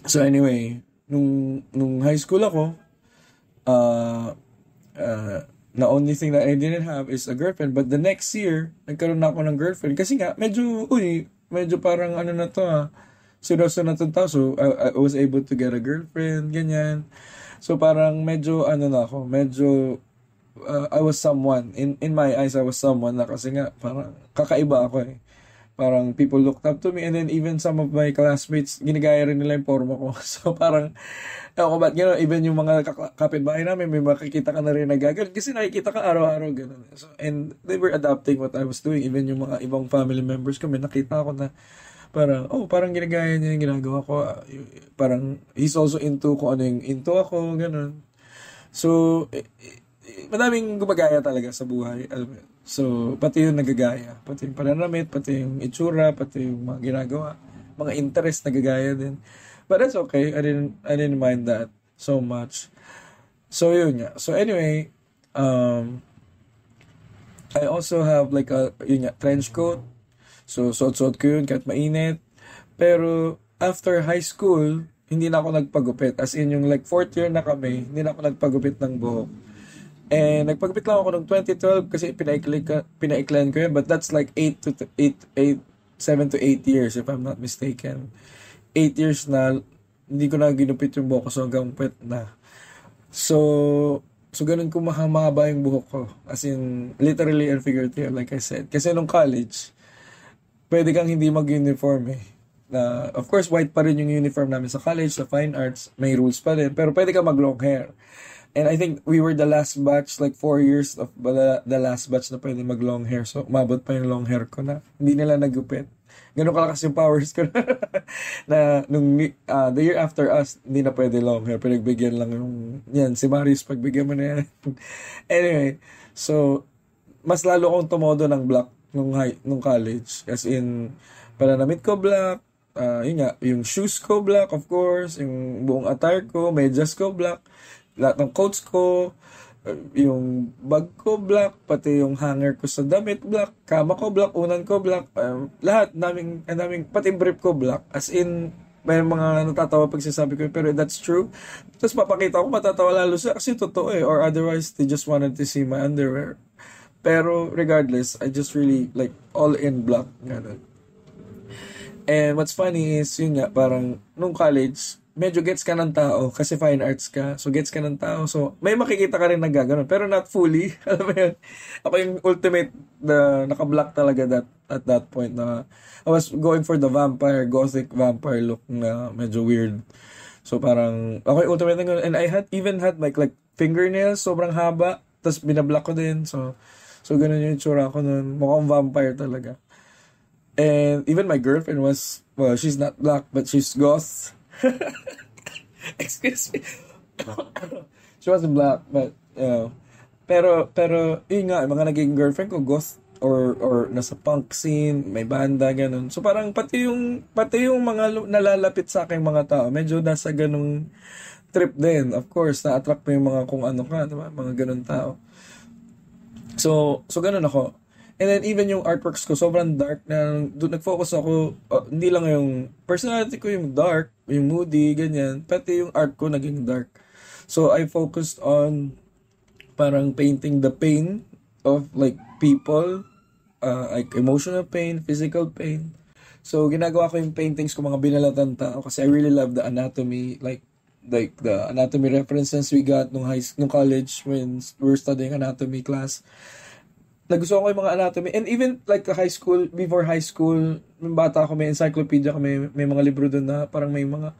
So anyway, nung high school ako, the only thing that I didn't have is a girlfriend. But the next year, nagkaroon na ako ng girlfriend. Kasi nga, medyo parang ano na to seryoso na itong tao. So I was able to get a girlfriend, ganyan. So parang medyo I was someone. In my eyes, I was someone na kasi nga, parang kakaiba ako eh. Parang people looked up to me and then even some of my classmates, ginigaya rin nila yung forma ko. So parang, ba't gano'n, even yung mga kapitbahay namin, may makikita ka na rin nagagano'n. Kasi nakikita ka araw-araw gano'n. So, and they were adapting what I was doing. Even yung mga ibang family members ko, may nakita ko na parang ginagaya niya yung ginagawa ko. Parang he's also into kung ano yung into ako, gano'n. So, madaming gumagaya talaga sa buhay. Alam mo yun. So, pati yung nagagaya. Pati yung pananamit, pati yung itsura, pati yung mga ginagawa. Mga interest nagagaya din. But that's okay. I didn't mind that so much. So, yun nga. So, anyway, I also have like trench coat. So, suot-suot ko yun kahit mainit. Pero, after high school, hindi na ako nagpagupit. As in, yung like 4th year na kami, hindi na ako nagpagupit ng buhok. And nagpagupit lang ako ng 2012 kasi pinaiklan ko yun. But that's like 7 to 8 years if I'm not mistaken. 8 years na hindi ko na ginupit yung buhok ko so hanggang puwet na. So ganun ko mahaba yung buhok ko. As in, literally and figuratively, like I said. Kasi nung college, pwede kang hindi mag-uniform eh. Of course, white pa rin yung uniform namin sa college, sa fine arts, may rules pa rin. Pero pwede ka mag-long hair. And I think we were the last batch, like 4 years of the last batch na pwede mag-long hair. So, umabot pa yung long hair ko na hindi nila nagupit. Ganun kalakas yung powers ko na nung the year after us, hindi na pwede long hair. Pinagbigyan lang si Marius, pagbigyan mo na yan. Anyway, so, mas lalo akong tumodo ng black nung college. As in, pananamit ko black, yung shoes ko black, of course, yung buong attire ko, medyas ko black. lahat ng coats ko, yung bag ko black, pati yung hanger ko sa damit black, kama ko black, unan ko black, lahat, naming, pati brief ko black. As in, may mga natatawa pag sinasabi ko, pero that's true. Tapos papakita ko, matatawa lalo siya kasi totoo eh. Or otherwise, they just wanted to see my underwear. Pero regardless, I just really like all in black. Ganun. And what's funny is, yun nga, parang nung college, medyo gets ka ng tao kasi fine arts ka. So gets ka ng tao. So may makikita ka rin na gaganon. Pero not fully. Alam mo yun? Ako yung ultimate na naka-black talaga at that point na I was going for the gothic vampire look na medyo weird. So parang ako yung ultimate na ganun. And I even had like fingernails, sobrang haba. Tapos binablock ko din. So ganun yung tsura ko nun. Mukhang vampire talaga. And even my girlfriend was, well, she's not black, but she's goth. Excuse me. She wasn't black, but, pero, yun nga, mga naging girlfriend ko, goth, or nasa punk scene, may banda, ganun. So parang, pati yung mga nalalapit sa aking mga tao, medyo nasa ganung trip din. Of course, na-attract mo yung mga kung ano ka, diba? Mga ganun tao. So ganun ako. And then even yung artworks ko, sobrang dark na, doon nag-focus ako, hindi lang yung personality ko yung dark, yung moody, ganyan, pati yung art ko naging dark. So I focused on parang painting the pain of like people, like emotional pain, physical pain. So ginagawa ko yung paintings ko mga binalatan tao kasi I really love the anatomy, like the anatomy references we got nung college when we were studying anatomy class. Nagustuhan ko yung mga anatomy. And even like before high school, nung bata ako, may encyclopedia ko, may mga libro doon na parang may mga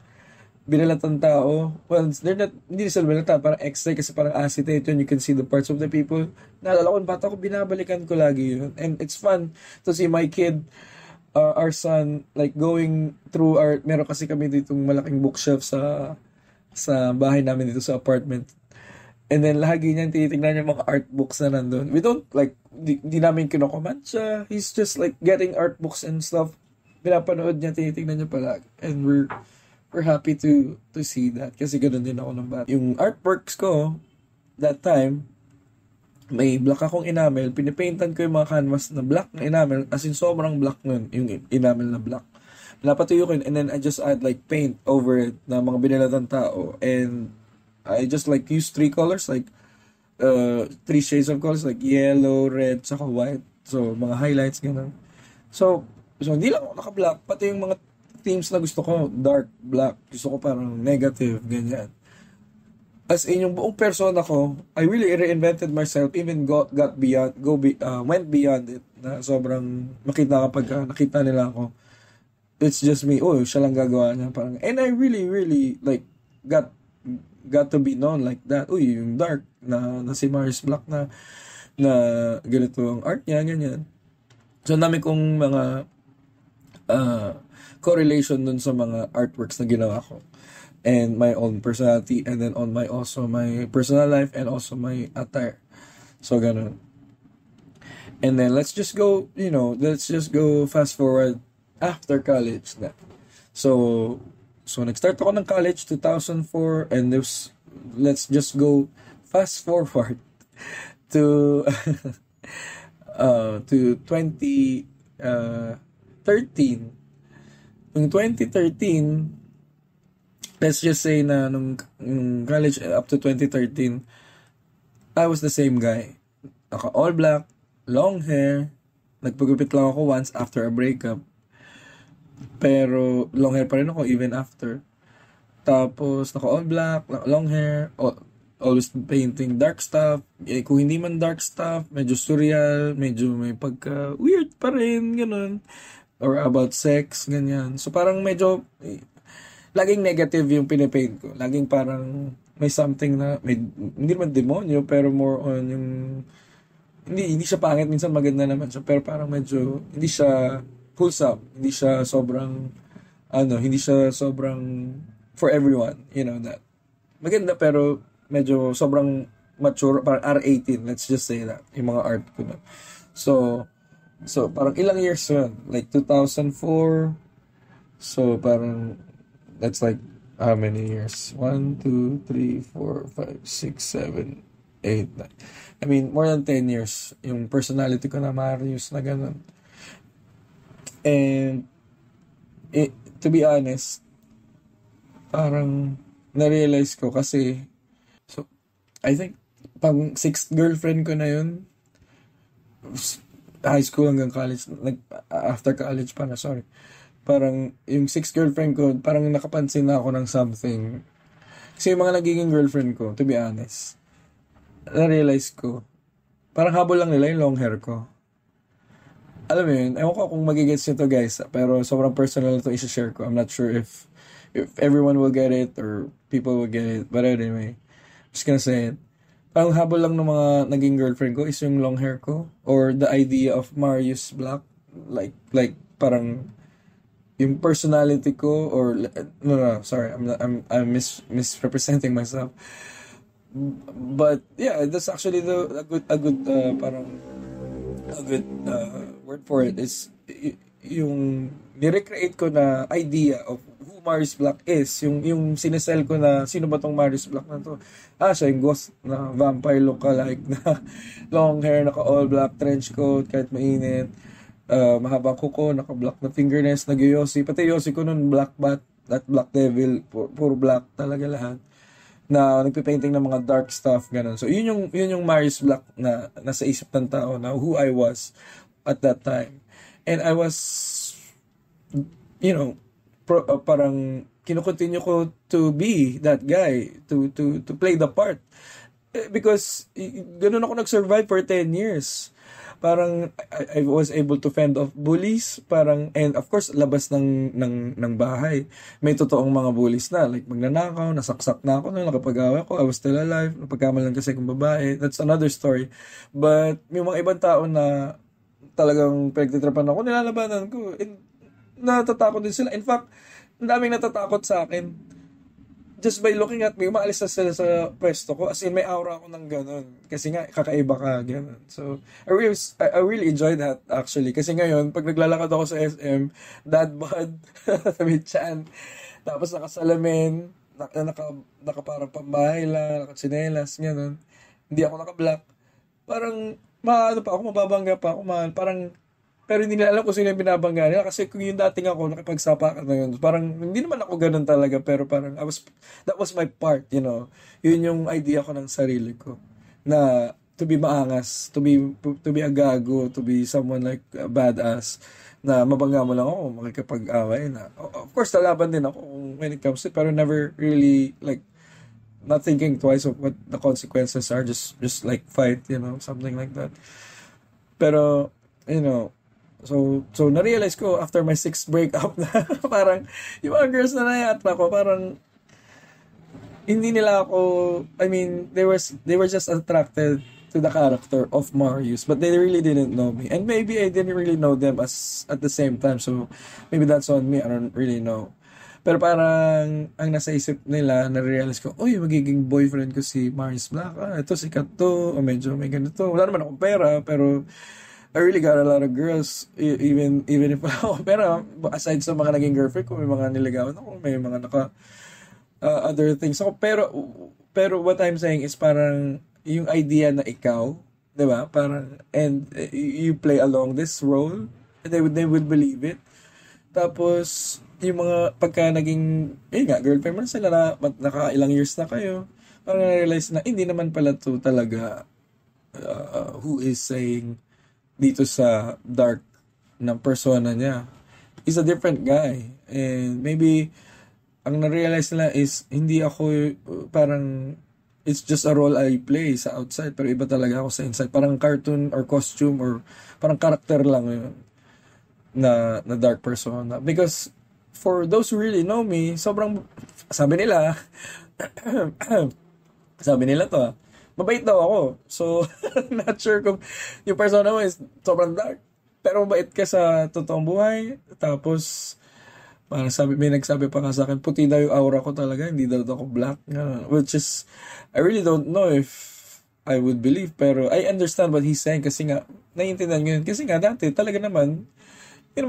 binalatan tao. Well, hindi sila binalatan, parang X-ray kasi parang acetate yun. You can see the parts of the people. Naalala ko, bata ko, binabalikan ko lagi yun. And it's fun to see my kid, our son, like going through meron kasi kami ditong malaking bookshelf sa bahay namin dito sa apartment. And then, lagi niyang tinitignan yung mga art books na nandun. We don't, like, di namin kinokomment siya. He's just, like, getting art books and stuff. Pinapanood niya, tinitignan niya palagi. And we're happy to see that. Kasi ganoon din ako ng bata. Yung artworks ko, that time, may black akong enamel. Pinipaintan ko yung mga canvas na black na enamel. As in, sobrang black nun, yung enamel na black. Pinapatuyo ko yun, and then I just add, like, paint over it na mga binalatan tao. And I just like use 3 colors, like 3 shades of colors, like yellow, red, saka white. So mga highlights, gano'n. So hindi lang ako naka-black, pati yung mga themes na gusto ko, dark, black. Gusto ko parang negative, ganyan. As in yung buong persona ko, I really reinvented myself, even went beyond it. Na sobrang nakita nila ako. It's just me, siya lang gagawa niya. Parang, and I really, really, like, got to be known like that. Yung dark na si Marius Black na ganito ang art niya, ganyan. So, dami kong mga correlation dun sa mga artworks na ginawa ko. And my own personality, and then on my personal life, and also my attire. So, ganun. And then, let's just go fast forward after college na. So, nag-start ako ng college, 2004, and let's just go fast forward to 2013. Yung 2013, let's just say na nung college up to 2013, I was the same guy. Naka all black, long hair, nagpagupit lang ako once after a breakup. Pero long hair pa rin ako even after. Tapos naka all black, long hair, always painting dark stuff. Kung hindi man dark stuff, medyo surreal, medyo may pagka weird pa rin, ganun. Or about sex, ganyan. So parang medyo laging negative yung pinipaint ko. Laging parang may something na hindi naman demonyo, pero more on yung hindi siya pangit, minsan maganda naman siya, pero parang medyo hindi siya wholesome, hindi siya sobrang for everyone, you know that. Maganda pero medyo sobrang mature, parang R18, let's just say that, yung mga art ko na. So parang ilang years yun, like 2004, so parang that's like how many years? 1, 2, 3, 4, 5, 6, 7, 8, 9. I mean, more than 10 years yung personality ko na Marius na ganun. And to be honest, parang na-realize ko kasi, so, I think, pang sixth girlfriend ko na yun, high school hanggang college, after college pa na, sorry. Parang, yung sixth girlfriend ko, parang nakapansin na ako ng something. Kasi yung mga nagiging girlfriend ko, to be honest, na-realize ko, parang habol lang nila yung long hair ko. Alam mo yun, ewan ko kung magigets nyo to guys, pero sobrang personal to i-share ko. I'm not sure if everyone will get it or people will get it. But anyway, just gonna say it. Parang habol lang ng mga naging girlfriend ko is yung long hair ko or the idea of Marius Black. Like parang yung personality ko or no, sorry, I'm misrepresenting myself. But yeah, that's actually a good word for it is yung nirecreate ko na idea of who Marius Black is, yung sinesell ko na sino ba tong Marius Black na to. Siya yung ghost na vampire look-alike na long hair, naka all black trench coat kahit mainit, mahabang kuko, naka black na fingernails, nag-yosi, pati yosi ko nun black bat at black devil, puro black talaga lahat, na nagpipainting ng mga dark stuff, ganun. So, yun yung Marius Black na nasa isip ng tao na who I was at that time. And I was, parang kinukontinue ko to be that guy, to play the part. Because, ganun ako nag-survive for 10 years. Parang I was able to fend off bullies, parang, and of course labas ng bahay may totoong mga bullies na, like magnanakaw, nasaksak na ako nung nakapag-away ko, I was still alive, napagkamalan kasi kung babae, that's another story. But yung mga ibang tao na talagang pinagtitrapan ako, nilalabanan ko, and natatakot din sila. In fact, ang daming natatakot sa akin. Just by looking at me, umaalis na sila sa pwesto ko. As in, may aura ako ng ganun. Kasi nga, kakaiba ka, ganun. So, I really enjoyed that, actually. Kasi ngayon, pag naglalakad ako sa SM, dad bod, with chan, tapos nakasalamin, naka parang pambahay lang, nakatsinelas, ganun. Hindi ako naka-black. Parang, mababangga pa ako, parang, pero hindi nila alam kung sino yung binabangga nila kasi kung yung dating ako nakipagsapakan na yun, parang hindi naman ako ganun talaga, pero parang that was my part, yun yung idea ko ng sarili ko na to be maangas, to be a gago, to be someone like a badass, na mabangga mo lang ako makikipag-away na. Of course lalaban din ako when it comes to it, pero never really like not thinking twice of what the consequences are, just like fight, something like that. Pero So na-realize ko after my 6th breakup na parang yung mga girls na nayatra ko, parang hindi nila ako, I mean, they were just attracted to the character of Marius, but they really didn't know me. And maybe I didn't really know them as at the same time. So maybe that's on me, I don't really know. Pero parang ang nasa isip nila, na-realize ko, magiging boyfriend ko si Marius Black. Ito sikat to, medyo may ganito. Wala naman akong pera, pero I really got a lot of girls, even if wala ako pera. Aside sa mga naging girlfriend ko, may mga niligawan ako, may mga other things ako. Pero what I'm saying is parang yung idea na ikaw, di ba? Parang, and you play along this role, and they would believe it. Tapos, yung mga pagka naging, girlfriend mo na sila na naka-ilang years na kayo, parang na-realize na hindi naman pala to talaga who is saying dito sa dark ng persona niya. He's a different guy. And maybe, ang na-realize nila is, hindi ako, parang, it's just a role I play sa outside, pero iba talaga ako sa inside. Parang cartoon or costume or parang character lang yun na dark persona. Because, for those who really know me, sobrang, sabi nila to, mabait daw ako. So, not sure kung yung persona mo is sobrang dark. Pero mabait ka sa totoong buhay. Tapos, parang may nagsabi pa nga sa akin, puti daw yung aura ko talaga, hindi daw ako black. Which is, I really don't know if I would believe. Pero I understand what he's saying kasi nga, naiintindihan ko yun. Kasi nga, dati talaga naman, hindi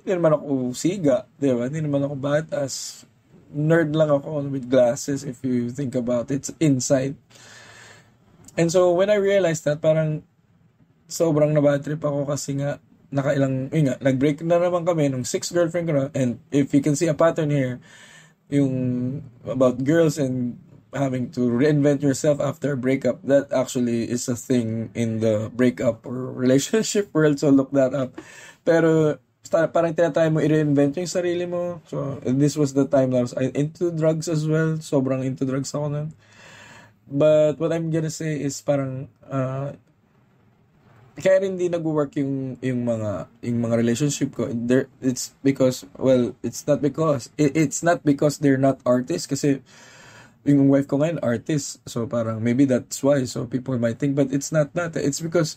naman ako siga. Diba? Hindi naman ako badass. nerd lang ako with glasses if you think about it, it's inside. And so when I realized that, parang sobrang na-bad trip ako kasi nga nakailang, yun nga, nag-break na naman kami nung sixth girlfriend ko na. And if you can see a pattern here, yung about girls and having to reinvent yourself after a breakup, that actually is a thing in the breakup or relationship world, so look that up. Pero parang tinatry mo i-reinvent yung sarili mo. So this was the time that I was into drugs as well. Sobrang into drugs ako nun. But what I'm gonna say is parang kaya rin hindi nag-work yung mga relationship ko. It's because, well, it's not because they're not artists, kasi yung wife ko ngayon artist, so parang maybe that's why, so people might think, but it's not that. It's because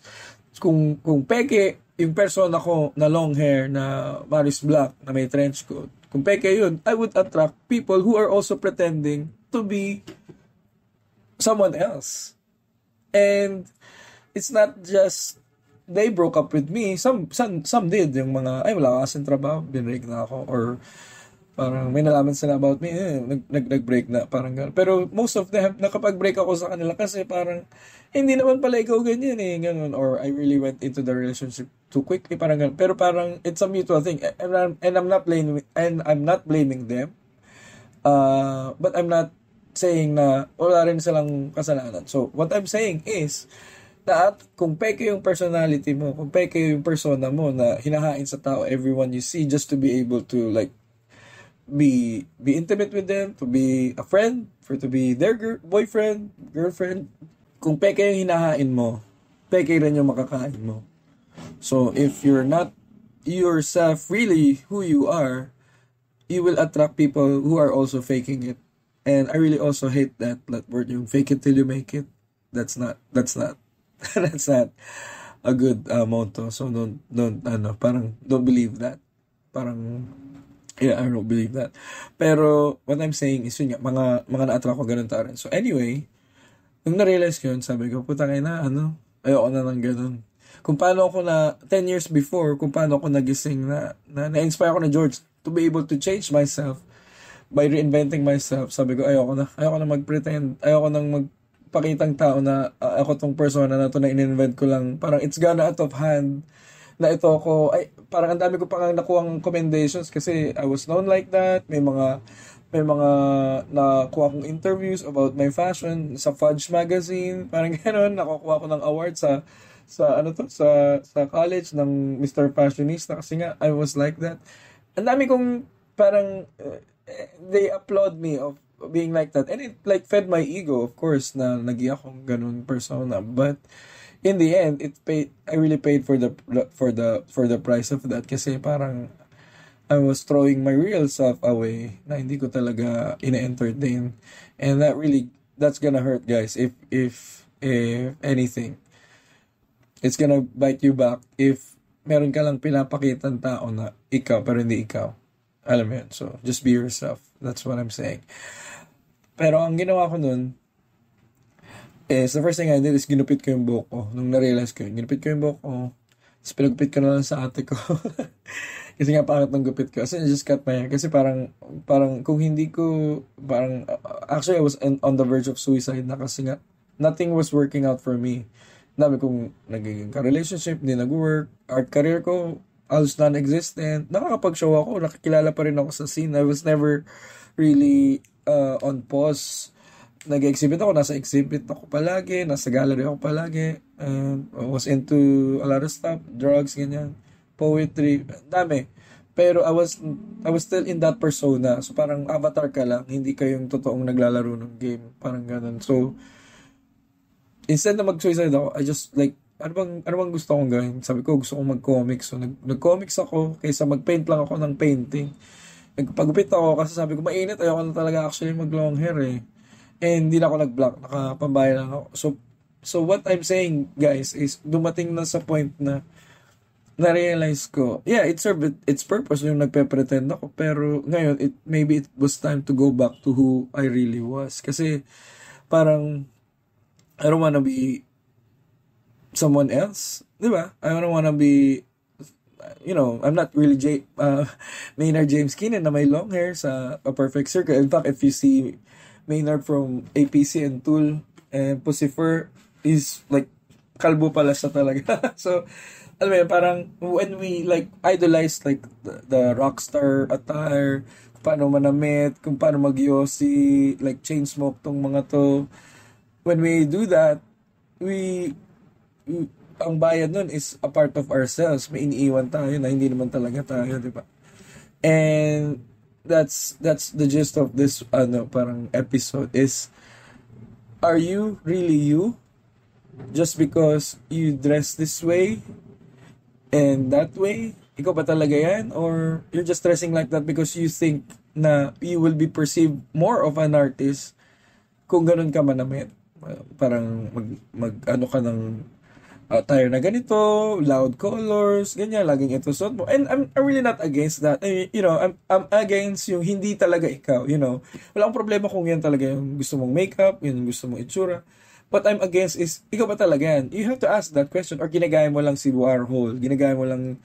kung peke yung persona ko na long hair, na Maris Black, na may trench coat, kung peke yun, I would attract people who are also pretending to be someone else. And it's not just they broke up with me. Some did. Yung mga, ay, wala kasing trabaho, binrake na ako. Or parang may nalaman sila about me, nag-break na, parang gano'n. Pero most of them, nakapag-break ako sa kanila kasi parang, hindi naman pala ikaw ganyan eh, gano'n. Or I really went into the relationship too quickly, parang gano'n. Pero parang, it's a mutual thing. And I'm not blaming them. But I'm not saying na wala rin silang kasalanan. So, what I'm saying is that kung peke yung personality mo, kung peke yung persona mo na hinahain sa tao, everyone you see, just to be able to like be intimate with them, to be a friend, to be their boyfriend, girlfriend, kung peke yung hinahain mo, peke rin yung makakain mo. So, if you're not yourself really who you are, you will attract people who are also faking it. And I really also hate that word, yung fake it till you make it. That's not that's not a good motto. So don't believe that. Parang, yeah, I don't believe that. Pero what I'm saying is yun nga, mga na-attract ko ganun ta rin. So anyway, nung na-realize ko yun, sabi ko, puta kayo na, ayoko na ng ganun. Kung paano ako 10 years before, kung paano ako nagising na-inspire ako na George to be able to change myself by reinventing myself. Sabi ko, ayoko na mag-pretend, ayoko nang magpakitang tao na ako tong persona na to na in-invent ko lang. Parang it's gone out of hand na ito ako, ay, parang ang dami ko pang nakuhang commendations kasi I was known like that. May mga nakuha kong interviews about my fashion sa Fudge magazine, parang gano'n. Nakukuha ko ng award sa college ng Mr. Fashionista kasi nga I was like that. Ang dami kong parang they applaud me of being like that, and it like fed my ego, of course, na naging akong ganun persona. But in the end, I really paid for the price of that, kasi parang I was throwing my real self away na hindi ko talaga ina-entertain, and that's gonna hurt, guys. If anything, it's gonna bite you back if meron ka lang pinapakitang tao na ikaw pero hindi ikaw. Alam mo yun. So, just be yourself. That's what I'm saying. Pero ang ginawa ko nun is, the first thing I did is ginupit ko yung buhok ko. Nung na-realize ko yun, ginupit ko yung buhok ko. Tapos pinagupit ko na lang sa ate ko. Kasi nga pangit ng gupit ko. Kasi I just cut my hair. Kasi parang kung hindi ko, actually I was on the verge of suicide na, kasi nga nothing was working out for me. Dami kong nagiging ka-relationship, hindi nag-work. Art career ko, halos non-existent. Nakakapag-show ako, nakikilala pa rin ako sa scene. I was never really on pause. Nag-exhibit ako, nasa exhibit ako palagi, nasa gallery ako palagi. I was into a lot of stuff, drugs, ganyan, poetry, dami. Pero I was still in that persona. So parang avatar ka lang, hindi ka yung totoong naglalaro ng game. Parang ganun. So, instead na mag-suicide ako, I just like, ano bang gusto kong gawin? Sabi ko, gusto kong mag-comics. So, nag-comics ako kaysa mag-paint lang ako ng painting. Nagpagupit ako kasi sabi ko, mainit. Ayoko na talaga actually mag-long hair eh. And hindi na ako nag-black. Nakapambay lang ako. So what I'm saying, guys, is dumating na sa point na na-realize ko, yeah, it served its purpose yung nagpe-pretend ako. Pero ngayon, maybe it was time to go back to who I really was. Kasi parang, I don't wanna be someone else, di ba? I don't wanna be I'm not really Maynard James Keenan na may long hair sa A Perfect Circle. In fact, if you see Maynard from APC and Tool and Pussifer is like kalbo pala siya talaga. So, alam mo yun, parang when we like idolize like the rockstar attire, kung paano manamit, kung paano mag-yossi, like Chainsmoke tong mga to, when we do that, ang bayad nun is a part of ourselves. May iniiwan tayo na hindi naman talaga tayo, di ba? And that's the gist of this parang episode is, are you really you just because you dress this way and that way? Ikaw ba talaga yan? Or you're just dressing like that because you think na you will be perceived more of an artist kung ganun ka manamit? Parang mag ka ng attire na ganito, loud colors, ganyan, laging ito suot mo. And I'm really not against that. I'm against yung hindi talaga ikaw, Wala akong problema kung yan talaga yung gusto mong makeup, yun yung gusto mong itsura. What I'm against is, ikaw ba talaga yan? You have to ask that question. Or ginagaya mo lang si Warhol, ginagaya mo lang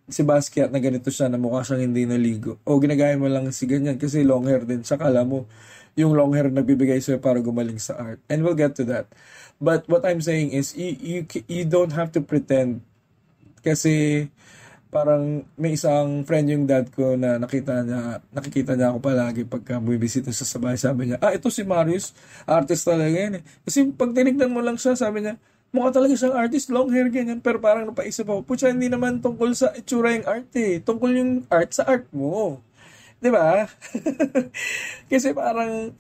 si Basquiat na ganito siya, na mukha siyang hindi naligo. O ginagaya mo lang si ganyan kasi long hair din. Tsaka alam mo, yung long hair nagbibigay sa'yo para gumaling sa art. And we'll get to that. But what I'm saying is, you don't have to pretend. Kasi parang may isang friend yung dad ko na nakikita niya ako palagi pagka bumibisita sa sabay. Sabi niya, ito si Marius, artist talaga yan eh. Kasi pag tinignan mo lang siya, sabi niya, mukha talaga siyang artist, long hair, ganyan. Pero parang napaisip ako, putya, hindi naman tungkol sa itsura yung art eh. Tungkol yung art sa art mo. Di ba? Kasi parang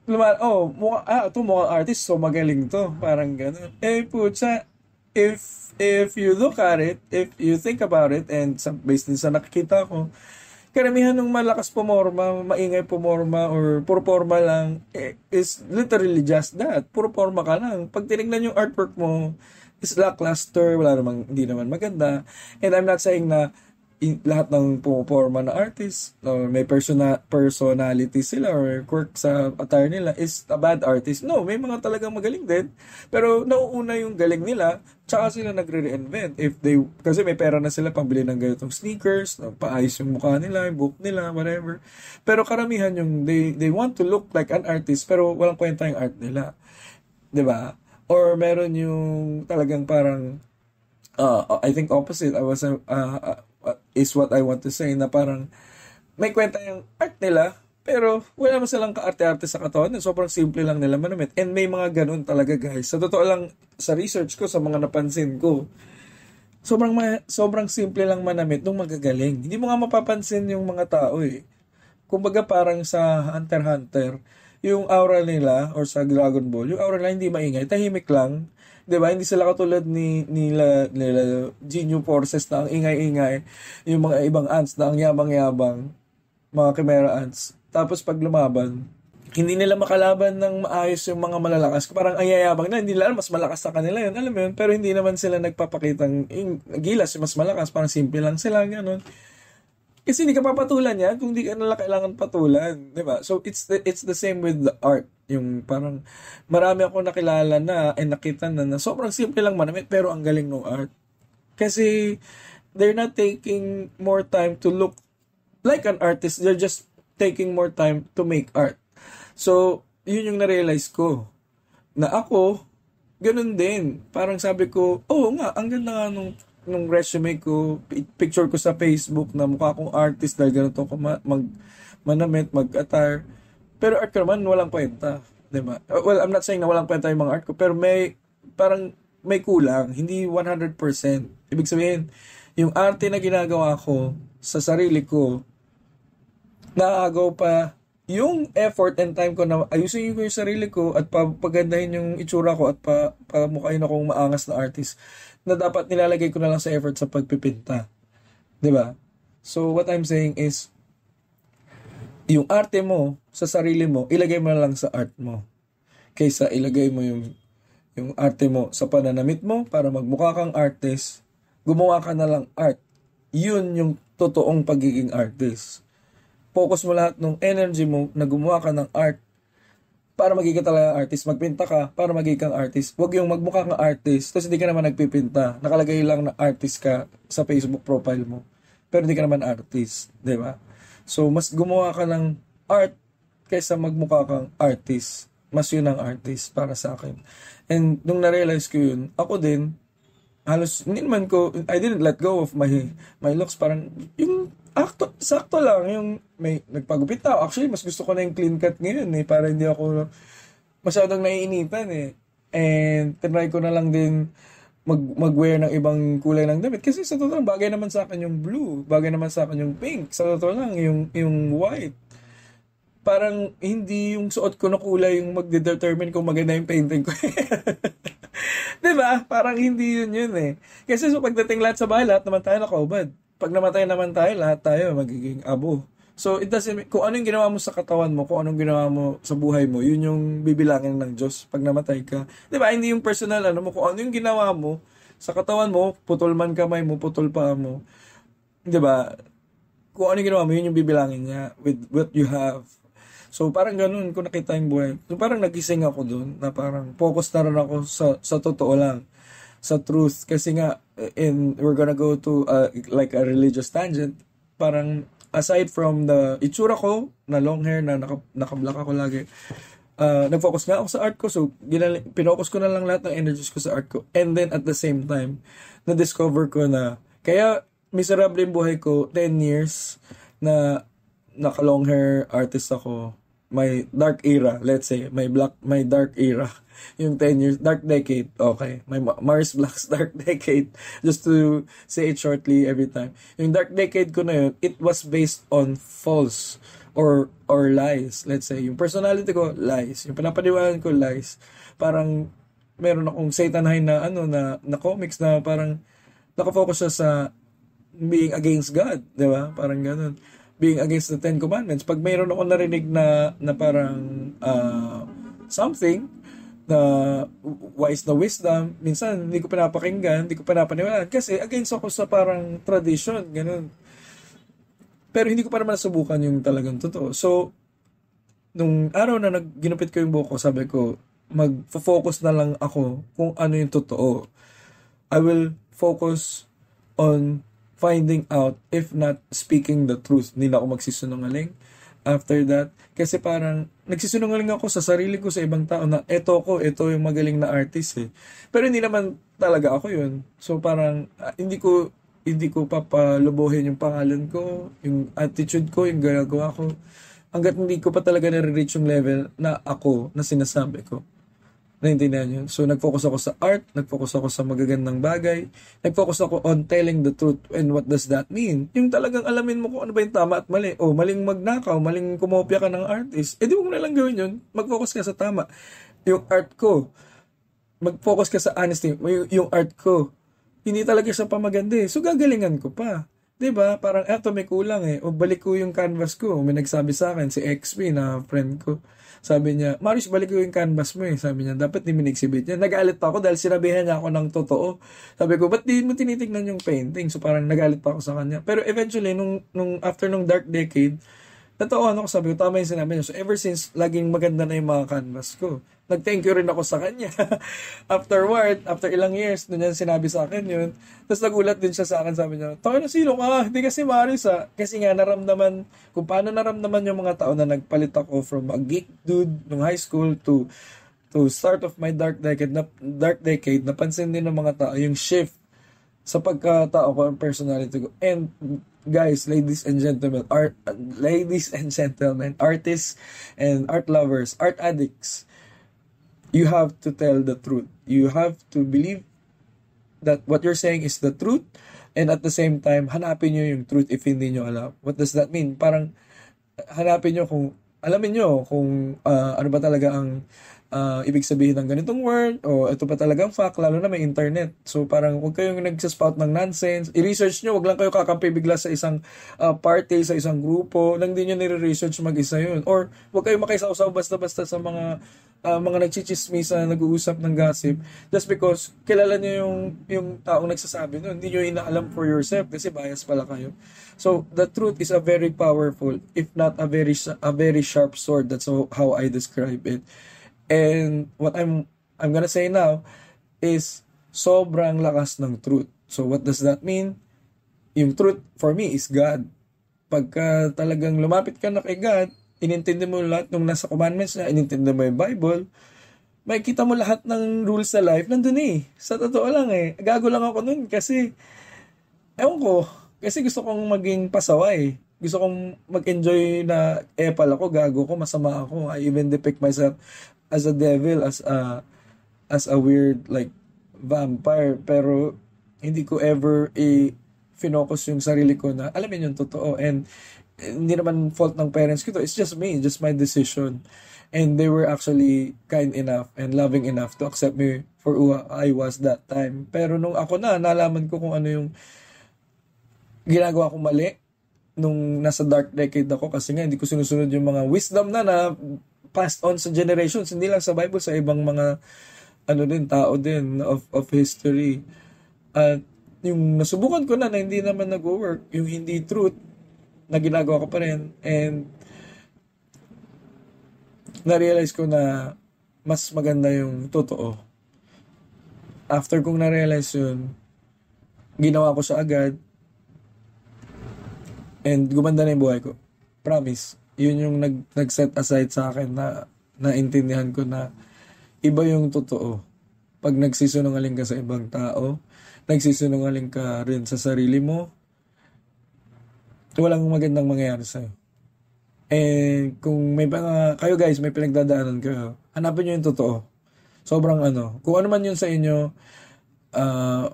ito mukhang artist, so magaling to. Parang gano'n. Putya, if you look at it, if you think about it, and based din sa nakikita ko, karamihan ng malakas pumorma, maingay pumorma, or puro forma lang, is literally just that. Puro forma ka lang. Pag tinignan yung artwork mo, is lackluster, hindi naman maganda. And I'm not saying na lahat ng pumaporma na artist or may personality sila or quirk sa attire nila is a bad artist. No, may mga talagang magaling din. Pero nauuna yung galing nila, tsaka sila nagre-reinvent. Kasi may pera na sila pambili ng ganitong sneakers, paayos yung mukha nila, yung buhok nila, whatever. Pero karamihan yung they want to look like an artist pero walang kwenta yung art nila. 'Di ba? Or meron yung talagang parang I think opposite. Is what I want to say, na parang may kwenta yung art nila, pero wala naman silang kaarte-arte sa katawan. Sobrang simple lang nila manamit. And may mga ganun talaga, guys. Sa totoo lang, sa research ko, sa mga napansin ko, sobrang simple lang manamit nung magagaling. Hindi mo nga mapapansin yung mga tao eh. Kumbaga parang sa Hunter x Hunter, yung aura nila, or sa Dragon Ball, yung aura nila hindi maingay, tahimik lang. Diba? Hindi sila katulad nila Ginyu Forces na ang ingay-ingay, yung mga ibang ants na ang yabang-yabang, mga Chimera ants. Tapos pag lumaban, hindi nila makalaban ng maayos yung mga malalakas. Parang ang yayabang na, hindi nila mas malakas sa kanila yun. Alam mo yun? Pero hindi naman sila nagpapakitang gilas, mas malakas. Parang simple lang sila, gano'n. Kasi hindi ka papatulan yan kung hindi ka nila kailangan patulan. Diba? So, it's the same with the art. Yung parang marami ako nakilala na nakita na sobrang simple lang manamit pero ang galing ng art. Kasi they're not taking more time to look like an artist. They're just taking more time to make art. So, yun yung na-realize ko. Na ako, ganun din. Parang sabi ko, nga, ang ganda nga nung resume ko, picture ko sa Facebook na mukha akong artist dahil ganito ko manamit, mag-attire. Pero art ko naman, walang kwenta. Diba? Well, I'm not saying na walang kwenta yung mga art ko, pero parang may kulang. Hindi 100%. Ibig sabihin, yung arte na ginagawa ko sa sarili ko, naagaw pa yung effort and time ko na ayusin ko yung sarili ko at pagandahin yung itsura ko at pamukhain akong maangas na artist na dapat nilalagay ko na lang sa effort sa pagpipinta. Diba? So, what I'm saying is, yung arte mo sa sarili mo, ilagay mo na lang sa art mo. Kaysa ilagay mo yung arte mo sa pananamit mo para magmukha kang artist, gumawa ka na lang art. Yun yung totoong pagiging artist. Focus mo lahat ng energy mo na gumawa ka ng art. para magiging talaga artist. Magpinta ka para magiging kang artist. Huwag yung magmukha kang artist, tapos hindi ka naman nagpipinta. Nakalagay lang na artist ka sa Facebook profile mo. Pero hindi ka naman artist, di ba? So, mas gumawa ka ng art kaysa magmukha kang artist. Mas yun ang artist para sa akin. And nung na-realize ko yun, ako din, halos, hindi naman ko, I didn't let go of my looks. Parang, yung sakto lang, yung may nagpagupit ako. Actually, mas gusto ko na yung clean cut ngayon eh, para hindi ako masyadong naiinitan eh. And, tinry ko na lang din mag-wear ng ibang kulay ng damit. Kasi sa totoo lang, bagay naman sa akin yung blue. Bagay naman sa akin yung pink. Sa totoo lang, yung white. Parang hindi yung suot ko na kulay yung magdedetermine kung maganda yung painting ko. Diba? Parang hindi yun eh. Kasi so pagdating lahat sa bahay, lahat naman tayo nakaubad. Pag namatay naman tayo, lahat tayo magiging abo. So it doesn't mean, kung anong ginawa mo sa katawan mo, kung anong ginawa mo sa buhay mo, yun yung bibilangin ng Diyos pag namatay ka. Diba? Hindi yung personal ano mo, kung ano yung ginawa mo sa katawan mo, putol man kamay mo, putol pa mo. Diba? Kung ano yung ginawa mo, yun yung bibilangin niya with what you have. So, parang ganun, kung nakita yung buhay. So, parang nagising ako dun, na parang focus na rin ako sa totoo lang, sa truth. Kasi nga, we're gonna go to, like a religious tangent, parang, aside from the itsura ko, na long hair, na naka-black ako lagi, nag-focus nga ako sa art ko. So, pinocus ko na lang lahat ng energies ko sa art ko. And then, at the same time, na-discover ko na, kaya, miserable yung buhay ko, 10 years, na naka-long hair artist ako, may dark era, let's say, may dark era, yung 10 years, dark decade, okay, may Mars Black's dark decade, just to say it shortly every time. Yung dark decade ko na yun, it was based on false, or lies, let's say. Yung personality ko, lies. Yung pinapaniwalaan ko, lies. Parang, meron akong Satanine na comics na parang, nakafocus siya sa being against God, di ba? Parang ganun. Being against the Ten Commandments. Pag mayroon ako narinig na parang something na wise na wisdom, minsan hindi ko pinapakinggan, hindi ko pinapaniwalaan kasi against ako sa parang tradition, ganun. Pero hindi ko pa naman nasubukan yung talagang totoo. So, nung araw na ginupit ko yung buhok ko, sabi ko, mag-focus na lang ako kung ano yung totoo. I will focus on finding out, if not speaking the truth. Hindi na ako magsisunungaling after that. Kasi parang, nagsisunungaling ako sa sarili ko sa ibang tao na ito yung magaling na artist eh. Pero hindi naman talaga ako yun. So parang, hindi ko papalubuhin yung pangalan ko, yung attitude ko, yung ginagawa ko. Hanggat hindi ko pa talaga nare-reach yung level na ako, na sinasabi ko. Naintindihan yun? So, nag-focus ako sa art, nag-focus ako sa magagandang bagay, nag-focus ako on telling the truth. And what does that mean? Yung talagang alamin mo kung ano ba yung tama at mali. O, maling magnakaw, maling kumopya ka ng artist. Di mo na lang gawin yun. Mag-focus ka sa tama. Yung art ko, mag-focus ka sa honesty. Yung art ko, hindi talaga siya pamaganda eh. So, gagalingan ko pa. Diba? Parang, eto may kulang eh. O, balik ko yung canvas ko. May nagsabi sa akin, si XP na friend ko. Sabi niya, Marius, balik ko yung canvas mo eh. Sabi niya, dapat di mo nag-exhibit yan. Nagalit pa ako dahil sinabihan niya ako ng totoo. Sabi ko, ba't di mo tinitignan yung painting? So parang nagalit pa ako sa kanya. Pero eventually, after nung dark decade, natauhan ako, sabi ko, tama yung sinabi niya. So ever since, laging maganda na yung mga canvas ko. Nag-thank you rin ako sa kanya. After ilang years, doon niya sinabi sa akin yun. Tapos nagulat din siya sa akin, sabi niya, tayo na silong hindi kasi Marius Kasi nga naramdaman, kung paano naramdaman yung mga tao na nagpalit ako from a geek dude nung high school to start of my dark decade, napansin din ng mga tao yung shift sa pagkatao ko, ang personality ko. And guys, ladies and gentlemen, artists and art lovers, art addicts, you have to tell the truth. You have to believe that what you're saying is the truth, and at the same time, hanapin nyo yung truth if hindi nyo alam. What does that mean? Parang, hanapin nyo alamin nyo kung ano ba talaga ang ibig sabihin ng ganitong word, o ito pa talagang fact, lalo na may internet. So parang huwag kayong nagsaspout ng nonsense. I-research nyo, huwag lang kayo kakampi bigla sa isang party, sa isang grupo, nang di nyo nire-research mag-isa yun. Or huwag kayong makisausaw basta-basta sa mga mga nagchichismisa, nag-uusap ng gossip, just because kilala nyo yung taong nagsasabi nun. Hindi nyo inaalam for yourself kasi bias pala kayo. So, the truth is a very powerful, if not a very sharp sword. That's how I describe it. And what I'm gonna say now is sobrang lakas ng truth. So, what does that mean? Yung truth for me is God. Pagka talagang lumapit ka na kay God, inintindi mo lahat ng nasa commandments niya, inintindi mo yung Bible, makikita mo lahat ng rules sa life, nandun eh. Sa totoo lang eh. Gago lang ako nun kasi, ewan ko, kasi gusto kong maging pasaway. Gusto kong mag-enjoy na pala ako, gago ko, masama ako. I even depict myself as a devil, as a weird, like, vampire. Pero, hindi ko ever finocus yung sarili ko na, alam yun yung totoo. And, hindi naman fault ng parents ko to. It's just me, just my decision. And they were actually kind enough and loving enough to accept me for who I was that time. Pero nung ako nalaman ko kung ano yung ginagawa kong mali, nung nasa dark decade ako, kasi nga hindi ko sinusunod yung mga wisdom na passed on sa generations, hindi lang sa Bible, sa ibang mga tao din of history. At yung nasubukan ko na hindi naman nag-work, yung hindi truth, na ginagawa ko pa rin, and na-realize ko na mas maganda yung totoo. After kong na-realize yun, ginawa ko siya agad, and gumanda na yung buhay ko. Promise. Yun yung nag-set aside sa akin na naintindihan ko na iba yung totoo. Pag nagsisinungaling ka sa ibang tao, nagsisinungaling ka rin sa sarili mo, walang magandang mangyayari sa'yo. And kung may kayo guys, may pinagdadaanan kayo, hanapin nyo yung totoo. Sobrang kung ano man yun sa inyo,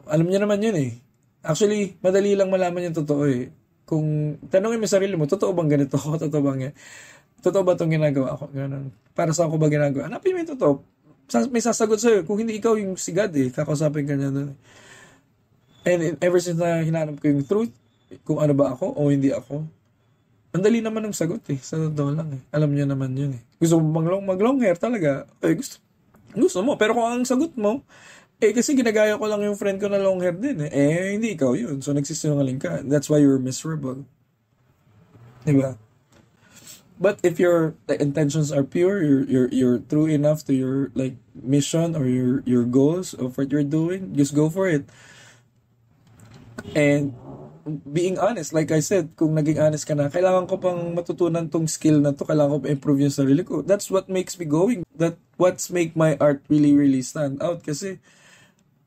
alam nyo naman yun eh. Actually, madali lang malaman yung totoo eh. Kung tanongin mo sarili mo, totoo bang ganito ako? Totoo ba itong ginagawa ko? Ganun. Para saan ko ba ginagawa? Hanapin mo yung totoo. May sasagot sa'yo. Kung hindi ikaw yung si God eh, kakausapin ka niya doon. And ever since na hinanap ko yung truth, kung ano ba ako o hindi ako, ang dali naman ng sagot eh. Sa totoo lang eh. Alam niyo naman yun eh. Gusto mo mag-long hair talaga? Gusto mo. Pero kung ang sagot mo, kasi ginagaya ko lang yung friend ko na long hair din eh. Hindi ikaw yun. So nagsisinungaling ka. That's why you're miserable. Diba? But if your intentions are pure, you're true enough to your like mission or your goals of what you're doing, just go for it. And being honest, like I said, kung naging honest ka na, kailangan ko pang matutunan tong skill na to, kailangan ko pa improve yung sarili ko. That's what makes me going. What's make my art really, really stand out. Kasi,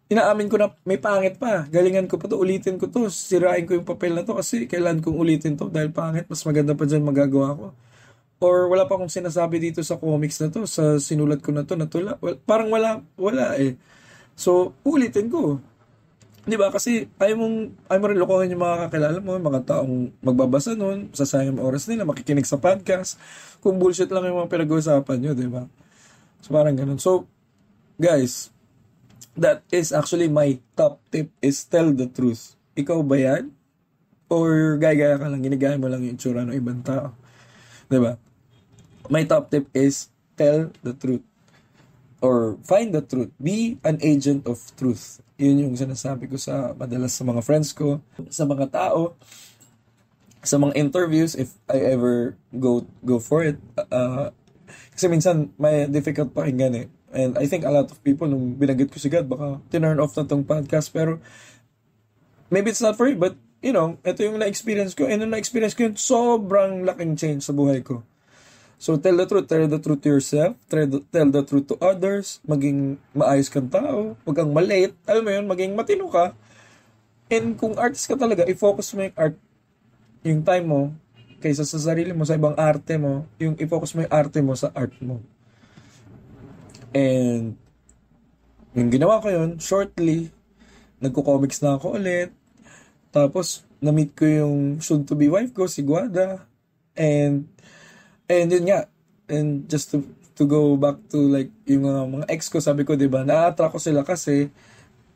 inaamin ko na may pangit pa. Galingan ko pa to, ulitin ko to, sirain ko yung papel na to kasi kailan kong ulitin to dahil pangit, mas maganda pa dyan magagawa ko. Or wala pa akong sinasabi dito sa comics na to, sa sinulat ko na to, parang wala eh. So, ulitin ko. Di ba? Kasi ayaw mo rin lokohin yung mga kakilala mo, mga taong magbabasa nun, sasayang oras nila, makikinig sa podcast, kung bullshit lang yung mga pinag-uusapan nyo, di ba? So, parang ganun. So, guys, that is actually my top tip is tell the truth. Ikaw ba yan? Or gaya-gaya ka lang, ginigaya mo lang yung tsura ng ibang tao. Di ba? My top tip is tell the truth. Or find the truth. Be an agent of truth. Yun yung sinasabi ko madalas sa mga friends ko, sa mga tao, sa mga interviews, if I ever go for it. Kasi minsan, may difficult pakinggan eh. And I think a lot of people, nung binanggit ko si God, baka tinurn off na tong podcast. Pero, maybe it's not for you, but, ito yung na-experience ko. And nung na-experience ko yun, sobrang laking change sa buhay ko. So, tell the truth to yourself, tell the truth to others, maging maayos kang tao, huwag kang malate, alam mo yun, maging matino ka. And kung artist ka talaga, i-focus mo yung time mo, kaysa sa sarili mo, sa ibang arte mo, yung i-focus mo yung arte mo sa art mo. And, yung ginawa ko yun, shortly, nagko-comics na ako ulit, tapos, na-meet ko yung soon-to-be wife ko, si Guada, and yun nga, and just to go back to like yung mga ex ko, sabi ko, diba, na-attract ko sila kasi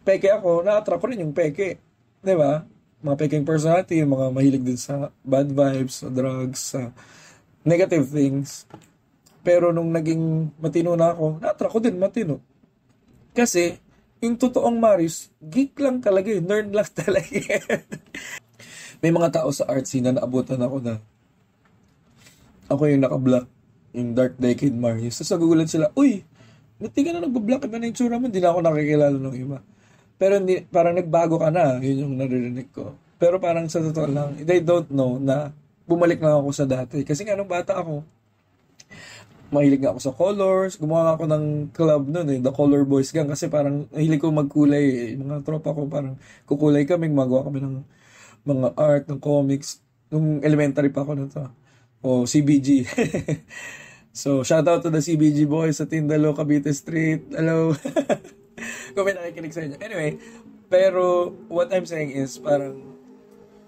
peke ako, na-attract ko rin yung peke, diba? Mga peking personality, yung mga mahilig din sa bad vibes, sa drugs, sa negative things. Pero nung naging matino na ako, na-attract ko din matino. Kasi, yung totoong Marius, geek lang talaga eh. Nerd lang talaga eh. May mga tao sa art scene na naabutan ako na ako yung naka-black, yung Dark Decade Marius. Tapos nagugulat sila, uy, ba't di ka na nag-black? Iba na yung tsura mo? Hindi na ako nakikilala ng iba. Pero hindi, parang nagbago ka na, yun yung naririnig ko. Pero parang sa totoo lang, they don't know na bumalik lang ako sa dati. Kasi nga nung bata ako, mahilig nga ako sa colors. Gumawa nga ako ng club nun eh, The Color Boys Gang. Kasi parang mahilig ko magkulay eh. Mga tropa ko parang kukulay kami, magawa kami ng mga art, ng comics. Nung elementary pa ako na to. O CBG. So, shout out to the CBG boys sa Tindalo, Cavite Street. Hello. Kung may nakikinig sa inyo. Anyway, pero what I'm saying is parang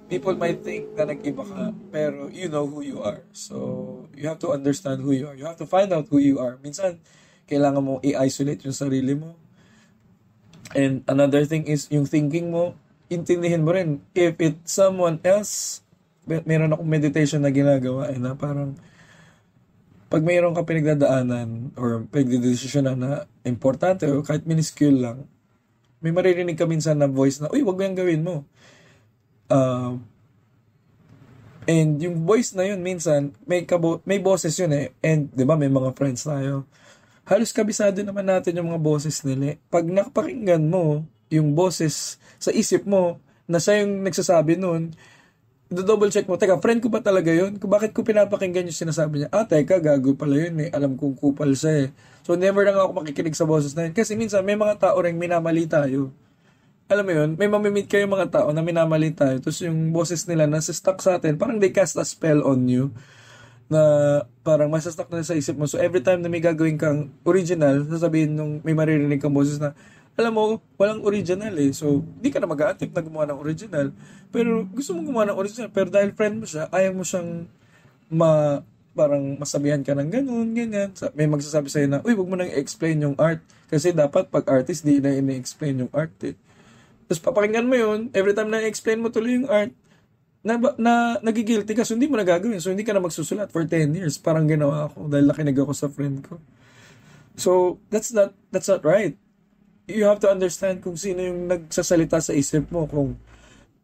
people might think na nag-iba ka, pero you know who you are. So, you have to understand who you are. You have to find out who you are. Minsan, kailangan mo i-isolate yung sarili mo. And another thing is, yung thinking mo, intindihin mo rin. If it's someone else, meron akong meditation na ginagawa, na parang, pag mayroon ka pinagdadaanan or pinagdedesisyonan na importante o kahit minuscule lang, may maririnig ka minsan na voice na, uy, wag mo yung gawin mo. And yung voice na yun, minsan, may boses yun eh. And, di ba, may mga friends tayo. Halos kabisado naman natin yung mga boses nila. Pag nakapakinggan mo, yung boses sa isip mo, na siya yung nagsasabi nun, double check mo, teka, friend ko ba talaga yun? Kung bakit ko pinapakinggan yung sinasabi niya? Teka, gago pala yun eh. Alam kong kupal siya eh. So, never lang ako makikinig sa boses na yun. Kasi minsan, may mga tao rin minamali tayo. Alam mo yun, may mamimit kayo mga tao na minamali tayo. Tapos yung boses nila nasa stuck sa atin, parang they cast a spell on you. Na parang masastuck na sa isip mo. So, every time na may gagawin kang original, sasabihin nung may maririnig kang boses na, alam mo, walang original eh. So, di ka na mag-a-attempt na gumawa ng original. Pero, gusto mong gumawa ng original. Pero dahil friend mo siya, ayaw mo siyang parang masabihan ka ng ganun, ganyan. May magsasabi sa'yo na, uy, wag mo nang i-explain yung art. Kasi dapat pag artist, di na i-explain yung art eh. Tapos papakinggan mo yun, every time na i-explain mo tuloy yung art, nagigilty ka, so hindi mo na gagawin. So, hindi ka na magsusulat for 10 years. Parang ginawa ako dahil nakinig ako sa friend ko. So, that's not right. You have to understand kung sino yung nagsasalita sa isip mo, kung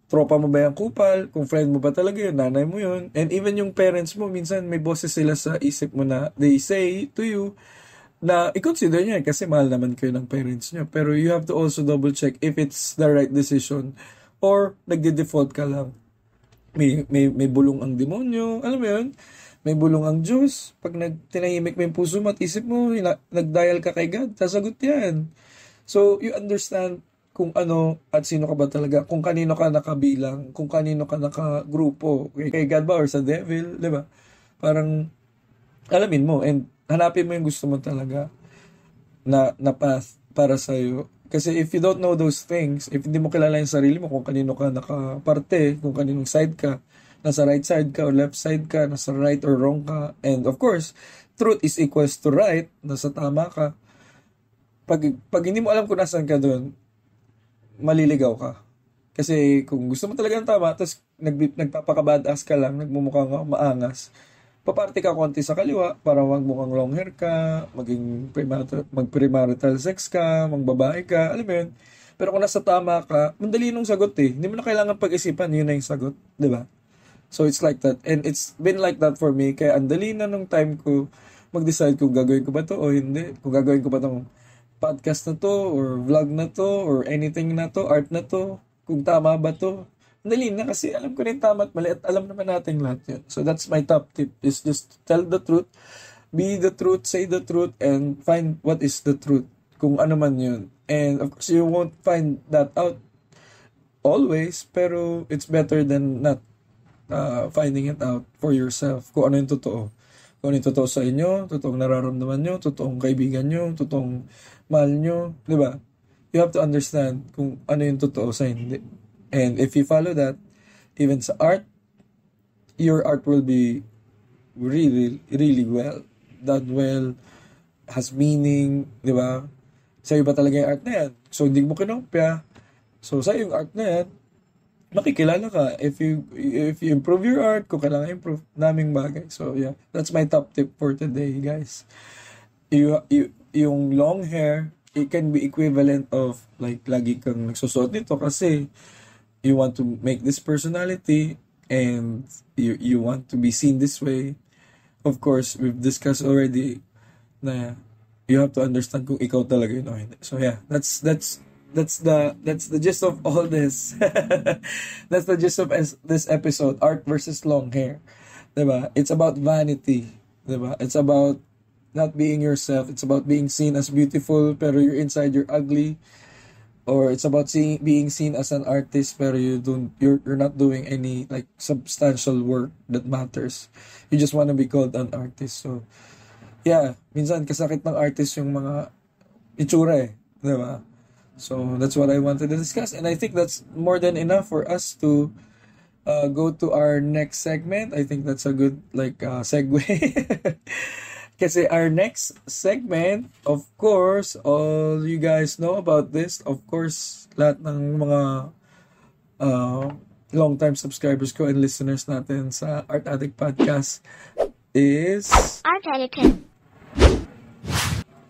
tropa mo ba yung kupal, kung friend mo ba talaga yun, nanay mo yun, and even yung parents mo, minsan may boses sila sa isip mo na they say to you, na i-consider nyo kasi mahal naman kayo ng parents nyo, pero you have to also double check if it's the right decision, or nagde-default ka lang. May bulong ang demonyo, alam mo yun, may bulong ang Diyos. Pag tinahimik mo yung puso mo at isip mo, nag-dial ka kay God, sasagot yan. So, you understand kung ano at sino ka ba talaga, kung kanino ka nakabilang, kung kanino ka nakagrupo, kay God ba or sa devil, di ba? Parang, alamin mo, and hanapin mo yung gusto mo talaga na path para sa'yo. Kasi if you don't know those things, if hindi mo kilala yung sarili mo, kung kanino ka nakaparte, kung kaninong side ka, nasa right side ka or left side ka, nasa right or wrong ka, and of course, truth is equals to right, nasa tama ka, pag hindi mo alam kung nasan ka doon, maliligaw ka. Kasi kung gusto mo talaga ng tama, tapos nagpapaka-badass ka lang, nagmumukhang maangas, paparte ka konti sa kaliwa para wag mukhang long hair ka, mag-premarital sex ka, magbabae ka, alam mo yun. Pero kung nasa tama ka, mandali nung sagot eh. Hindi mo na kailangan pag-isipan, yun na yung sagot, di ba? So it's like that. And it's been like that for me. Kaya andali na nung time ko mag-decide kung gagawin ko ba to o hindi. Kung gagawin ko ba tong podcast na to, or vlog na to, or anything na to, art na to, kung tama ba to. Dali na kasi alam ko rin tama at mali at alam naman natin lahat yun. So that's my top tip, is just tell the truth, be the truth, say the truth, and find what is the truth, kung ano man yun. And of course, you won't find that out always, pero it's better than not finding it out for yourself, kung ano yung totoo. Kung ano yung totoo sa inyo, totoong nararamdaman nyo, totoong kaibigan nyo, totoong mahal nyo, di ba? You have to understand kung ano yung totoo sa hindi. And if you follow that, even sa art, your art will be really, really well. Done well, has meaning, di ba? Sa'yo ba talaga yung art na yan? So, hindi mo kinopya. So, sa'yo yung art na yan. makikilala ka if you improve your art, kung kailangan improve, naming bagay. So yeah, that's my top tip for today, guys. Yung long hair, it can be equivalent of like lagi kang nagsusuot nito kasi you want to make this personality and you want to be seen this way. Of course, we've discussed already na you have to understand kung ikaw talaga yun o hindi. So yeah, that's the gist of all this. That's the gist of this episode, art versus long hair. 'Di ba? It's about vanity, 'di ba? It's about not being yourself. It's about being seen as beautiful pero you're inside you're ugly. Or it's about being seen as an artist pero you're not doing any like substantial work that matters. You just want to be called an artist. So yeah, minsan kasakit ng artist yung mga itsura eh, 'di ba? So that's what I wanted to discuss, and I think that's more than enough for us to go to our next segment. I think that's a good like segue. Kasi our next segment, of course, all you guys know about this. Of course, lahat ng mga long-time subscribers ko and listeners natin sa Art Addict Podcast is Art etiquette.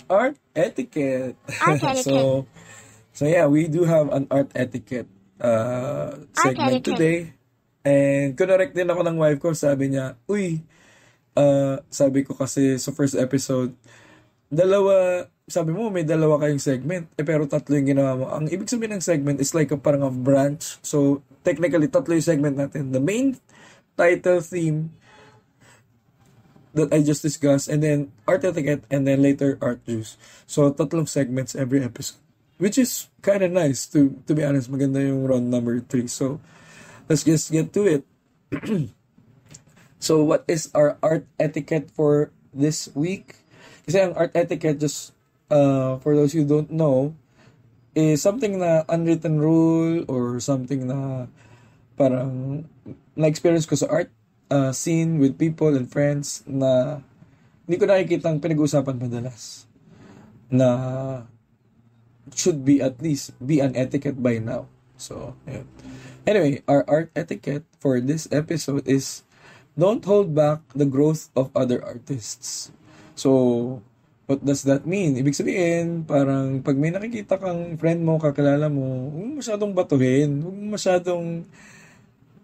Art etiquette. Art etiquette. So yeah, we do have an art etiquette segment etiquette. today. And kunorek din ako ng wife ko. Sabi niya, uy, sabi ko kasi sa first episode, sabi mo may dalawa kayong segment, pero tatlo yung ginawa mo. Ang ibig sabihin ng segment is like a parang a branch. So technically, tatlo yung segment natin. The main title theme that I just discussed, and then art etiquette, and then later art juice. So tatlong segments every episode. Which is kind of nice, to be honest. Maganda yung round number 3. So let's just get to it. So, what is our art etiquette for this week? Kasi ang art etiquette, just for those who don't know, is something na unwritten rule or something na parang na-experience ko sa art scene with people and friends na hindi ko nakikita ang pinag-uusapan madalas. Na should be at least be an etiquette by now. So, yeah. Anyway, our art etiquette for this episode is don't hold back the growth of other artists. So, what does that mean? Ibig sabihin, parang pag may nakikita kang friend mo, kakilala mo, huwag mo masyadong batuhin, huwag mo masyadong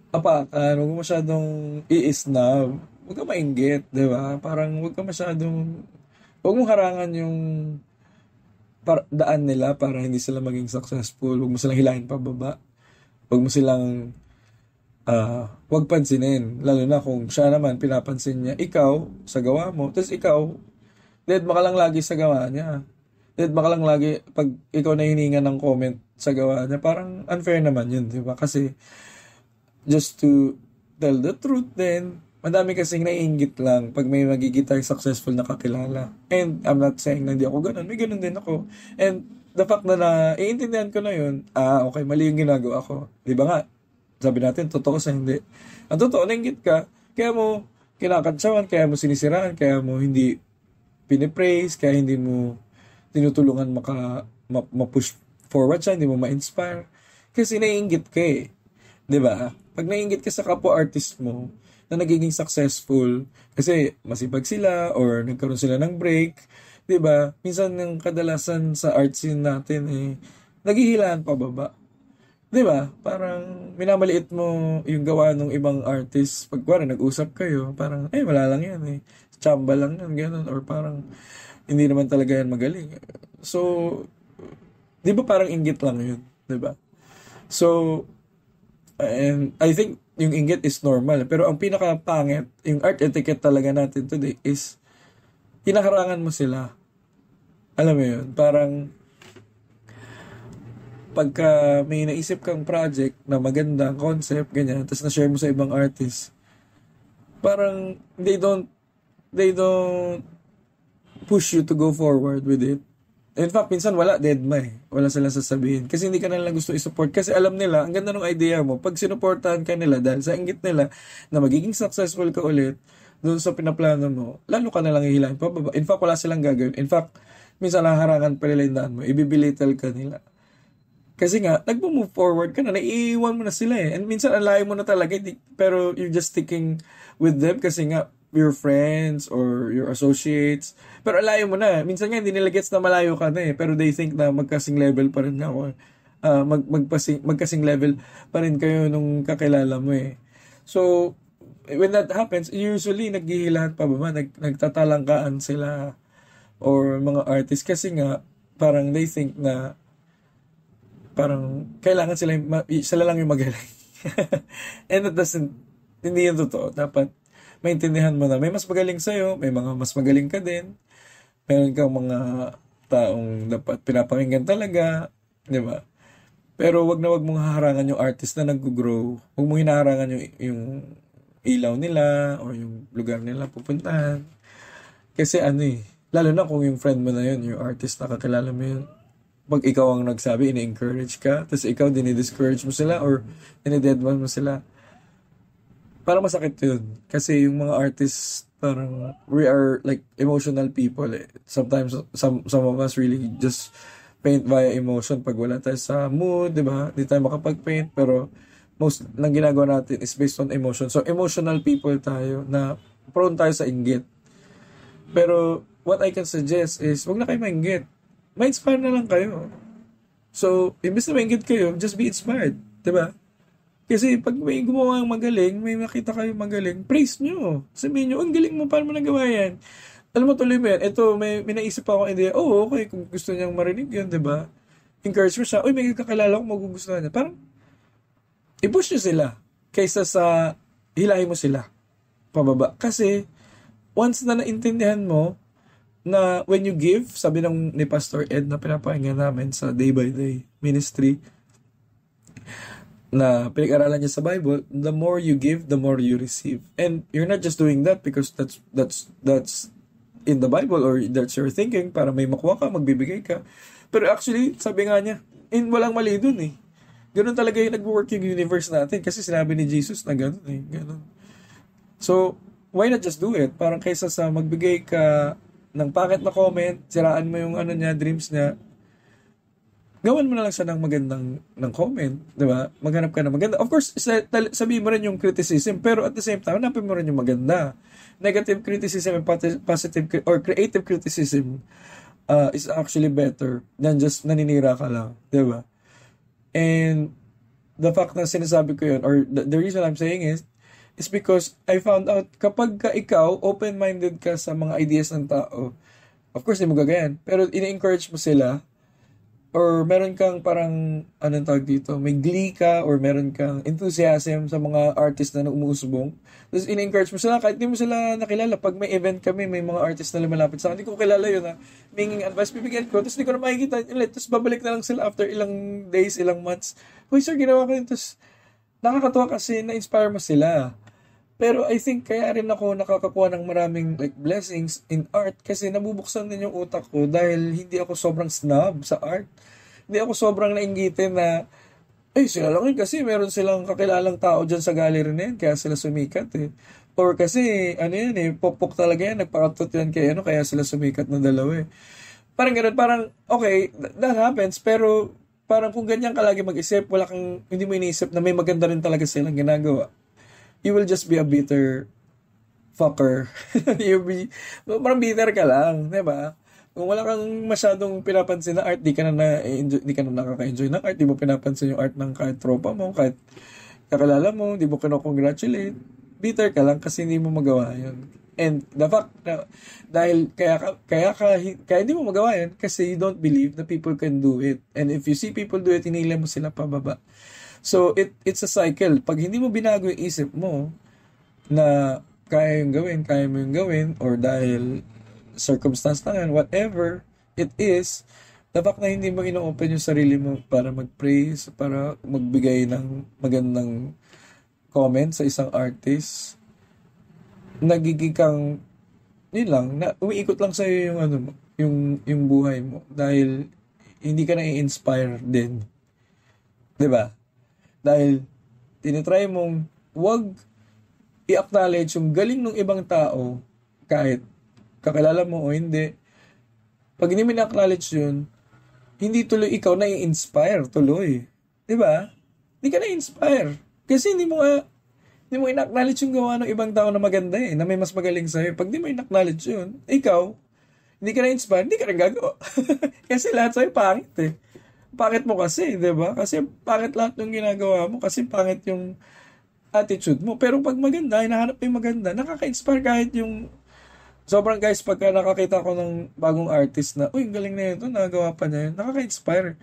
apakan, huwag mo masyadong i-snub, huwag ka mainggit, di ba? Parang huwag mong harangan yung daan nila para hindi sila maging successful, huwag mo silang hilahin pababa, huwag mo silang huwag pansinin. Lalo na kung siya naman pinapansin niya ikaw sa gawa mo, tapos ikaw dead ka lang lagi sa gawa niya. Dead ka lang lagi pag ikaw na hininga ng comment sa gawa niya. Parang unfair naman yun, di ba? Kasi just to tell the truth then, madami kasing naiinggit lang pag may magiging successful na kakilala. And I'm not saying na hindi ako ganun. May ganun din ako. And the fact na iintindihan ko na yun, okay, mali yung ginagawa ko. Di ba nga? Sabi natin, totoo sa hindi. Ang totoo, nainggit ka, kaya mo kinakantsawan, kaya mo sinisiraan, kaya mo hindi pinipraise, kaya hindi mo tinutulungan ma-push forward siya, hindi mo ma-inspire. Kasi naiinggit ka eh. Diba? Pag naiinggit ka sa kapwa-artist mo, na nagiging successful, kasi masipag sila, or nagkaroon sila ng break, diba? Minsan yung kadalasan sa art scene natin eh, naghihilaan pababa. Diba? Parang minamaliit mo yung gawa ng ibang artist. Pag nag-usap kayo, parang, wala lang yan eh. Chamba lang yan, gano'n. Or parang, hindi naman talaga yan magaling. So, di ba parang inggit lang yun? Diba? So, and I think yung inggit is normal. Pero ang pinaka-pangit, yung art etiquette talaga natin today is, hinaharangan mo sila. Alam mo yun? Parang, pagka may naisip kang project na maganda, concept, ganyan, tapos na-share mo sa ibang artist, parang they don't push you to go forward with it. In fact, minsan wala, deadma eh. Wala silang sasabihin. Kasi hindi ka nila gusto i-support. Kasi alam nila, ang ganda ng idea mo, pag sinuportahan ka nila dahil sa inggit nila na magiging successful ka ulit doon sa pinaplano mo, lalo ka nalang ihilahin pababa. In fact, wala silang gagawin. In fact, minsan naharangan pa nila yung daan mo, ibibilital ka nila. Kasi nga, nagmo-move forward ka na, naiiwan mo na sila eh. And minsan, ang layo mo na talaga, pero you're just sticking with them kasi nga, your friends or your associates. Pero ang layo mo na. Minsan nga, hindi nila gets na malayo ka na eh. Pero they think na magkasing level pa rin nga ako. Magkasing level pa rin kayo nung kakilala mo eh. So, when that happens, usually, naghihilahan pa ba? Nagtatalangkaan sila or mga artists kasi nga, parang they think na parang kailangan sila lang yung magaling. And that doesn't, hindi yun totoo. Dapat maintindihan mo na may mas magaling sa'yo, may mga mas magaling ka din, meron kang mga taong dapat pinapakinggan talaga, di ba? Pero wag mong haharangan yung artist na nag-grow. Wag mong hinaharangan yung ilaw nila o yung lugar nila pupuntahan. Kasi lalo na kung yung friend mo na yun, yung artist na kakilala mo yun, pag ikaw ang nagsabi, ini-encourage ka, tapos ikaw dinidiscourage mo sila or dinideadman mo sila, parang masakit yun. Kasi yung mga artists, parang we are like emotional people eh. Sometimes, some of us really just paint via emotion pag wala tayo sa mood, di ba? Di tayo makapag-paint, pero most ng ginagawa natin is based on emotion. So, emotional people tayo na prone tayo sa inggit. Pero, what I can suggest is, wag na kayo mainggit. Ma-inspire na lang kayo. So, imbes na mainggit kayo, just be inspired. Diba? Kasi pag may gumawa ng magaling, may makita kayo magaling, praise nyo. Sabihin nyo, ang galing mo, paano mo nagawa yan? Alam mo, tuloy mo yan. Ito, may naisip ako idea, okay, kung gusto niyang marinig yun, diba? Encourage mo siya, may kakilala ko, magugustuhan niya. Parang, i-push nyo sila kaysa sa hilahin mo sila pababa. Kasi, once na naintindihan mo, na when you give, sabi ni Pastor Ed na pinapakinggan namin sa Day by Day ministry, na pinag-aralan niya sa Bible, the more you give, the more you receive. And you're not just doing that because that's in the Bible or that's your thinking para may makuha ka, magbibigay ka. Pero actually, sabi nga niya, walang mali dun eh. Ganun talaga yung nag-work yung universe natin kasi sinabi ni Jesus na ganun eh. Ganun. So, why not just do it? Parang kaysa sa magbigay ka ng pangit na comment, siraan mo yung dreams niya, gawan mo na lang siya ng magandang comment, di ba? Maghanap ka na maganda. Of course, sabihin mo rin yung criticism, pero at the same time, hanapin mo rin yung maganda. Negative criticism and positive or creative criticism is actually better than just naninira ka lang, di ba? And the fact na sinasabi ko yun, or the reason I'm saying is because I found out kapag ikaw open-minded ka sa mga ideas ng tao, of course, hindi mo gagayan. Pero ini-encourage mo sila or meron kang parang, anong tawag dito, may glee ka or meron kang enthusiasm sa mga artist na umuusbong. Tapos ini-encourage mo sila, kahit hindi mo sila nakilala. Pag may event kami, may mga artist na lumalapit sa akin, hindi ko kilala yun ha. Minging advice, bibigyan ko, tapos hindi ko na makikita ulit. Tapos babalik na lang sila after ilang days, ilang months. Hoy sir, ginawa ko yun. Tapos nakakatuwa kasi na-inspire mo sila. Pero I think kaya rin ako nakakakuha ng maraming blessings in art kasi nabubuksan din yung utak ko dahil hindi ako sobrang snob sa art. Hindi ako sobrang nainggitin na sila lang yun kasi meron silang kakilalang tao dyan sa gallery na yan kaya sila sumikat eh. Or kasi popok talaga yan, nagpakatot yan kaya sila sumikat na dalawa eh. Parang ganun, parang okay, that happens pero parang kung ganyan ka lagi mag-isip, hindi mo iniisip na may maganda rin talaga silang ginagawa. You will just be a bitter fucker. Parang bitter ka lang, di ba? Kung wala kang masyadong pinapansin na art, di ka na nakaka-enjoy ng art, di mo pinapansin yung art ng kahit tropa mo, kahit kakilala mo, di mo congratulate, bitter ka lang kasi hindi mo magawa yun. And the fact na, dahil kaya hindi mo magawa yun kasi you don't believe that people can do it. And if you see people do it, hinila mo sila pababa. So, it's a cycle. Pag hindi mo binago yung isip mo na kaya mo yung gawin, or dahil circumstance na yan, whatever it is, the fact na hindi mo ino-open yung sarili mo para mag-praise, para magbigay ng magandang comment sa isang artist, nagiging kang, yun lang, umiikot lang sa'yo yung buhay mo dahil hindi ka na i-inspire din. Diba? Dahil tinitry mong wag i-acknowledge yung galing ng ibang tao kahit kakilala mo o hindi. Pag hindi mo na-acknowledge yun, hindi tuloy ikaw na-inspire tuloy. Di ba? Hindi ka na-inspire. Kasi hindi mo in-acknowledge yung gawa ng ibang tao na maganda na may mas magaling sa'yo. Pag di mo in-acknowledge yun, ikaw, hindi ka na-inspire, hindi ka rin gagawa. Kasi lahat sa'yo pangit Pangit mo kasi, di ba? Kasi pangit lahat yung ginagawa mo, kasi pangit yung attitude mo. Pero pag maganda, hinahanap mo yung maganda, nakaka-inspire kahit yung sobrang guys, pagka nakakita ko ng bagong artist na, uy, ang galing na yun, nagawa pa niya yun, nakaka-inspire.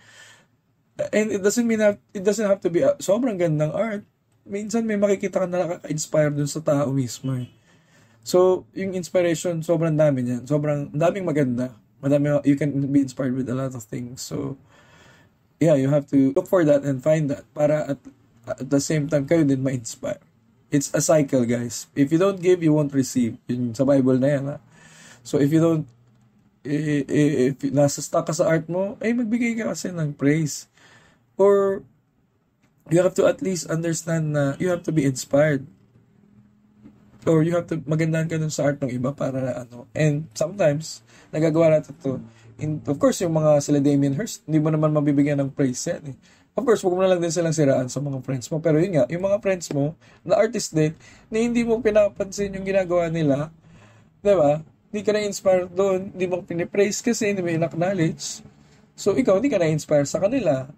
And it doesn't have to be sobrang gandang art. Minsan may makikita ka na nakaka-inspire dun sa tao mismo So, yung inspiration, sobrang dami niyan. Sobrang daming maganda. You can be inspired with a lot of things. So, yeah, you have to look for that and find that para at the same time kayo din ma-inspire. It's a cycle, guys. If you don't give, you won't receive. Yun sa Bible na yan, So, if you don't, if nasa stuck ka sa art mo, magbigay ka kasi ng praise. Or, you have to at least understand na you have to be inspired. Or you have to, magandaan ka dun sa art ng iba para And sometimes, nagagawa natin to. Of course, yung mga sila Damien Hirst, hindi mo naman mabibigyan ng praise yan Of course, huwag mo na lang din silang siraan sa mga friends mo. Pero yun nga, yung mga friends mo, na artist din, na hindi mo pinapansin yung ginagawa nila, diba? Hindi ka na-inspire doon, hindi mo pinipraise kasi hindi mo in-acknowledge. So, ikaw, hindi ka na-inspire sa kanila.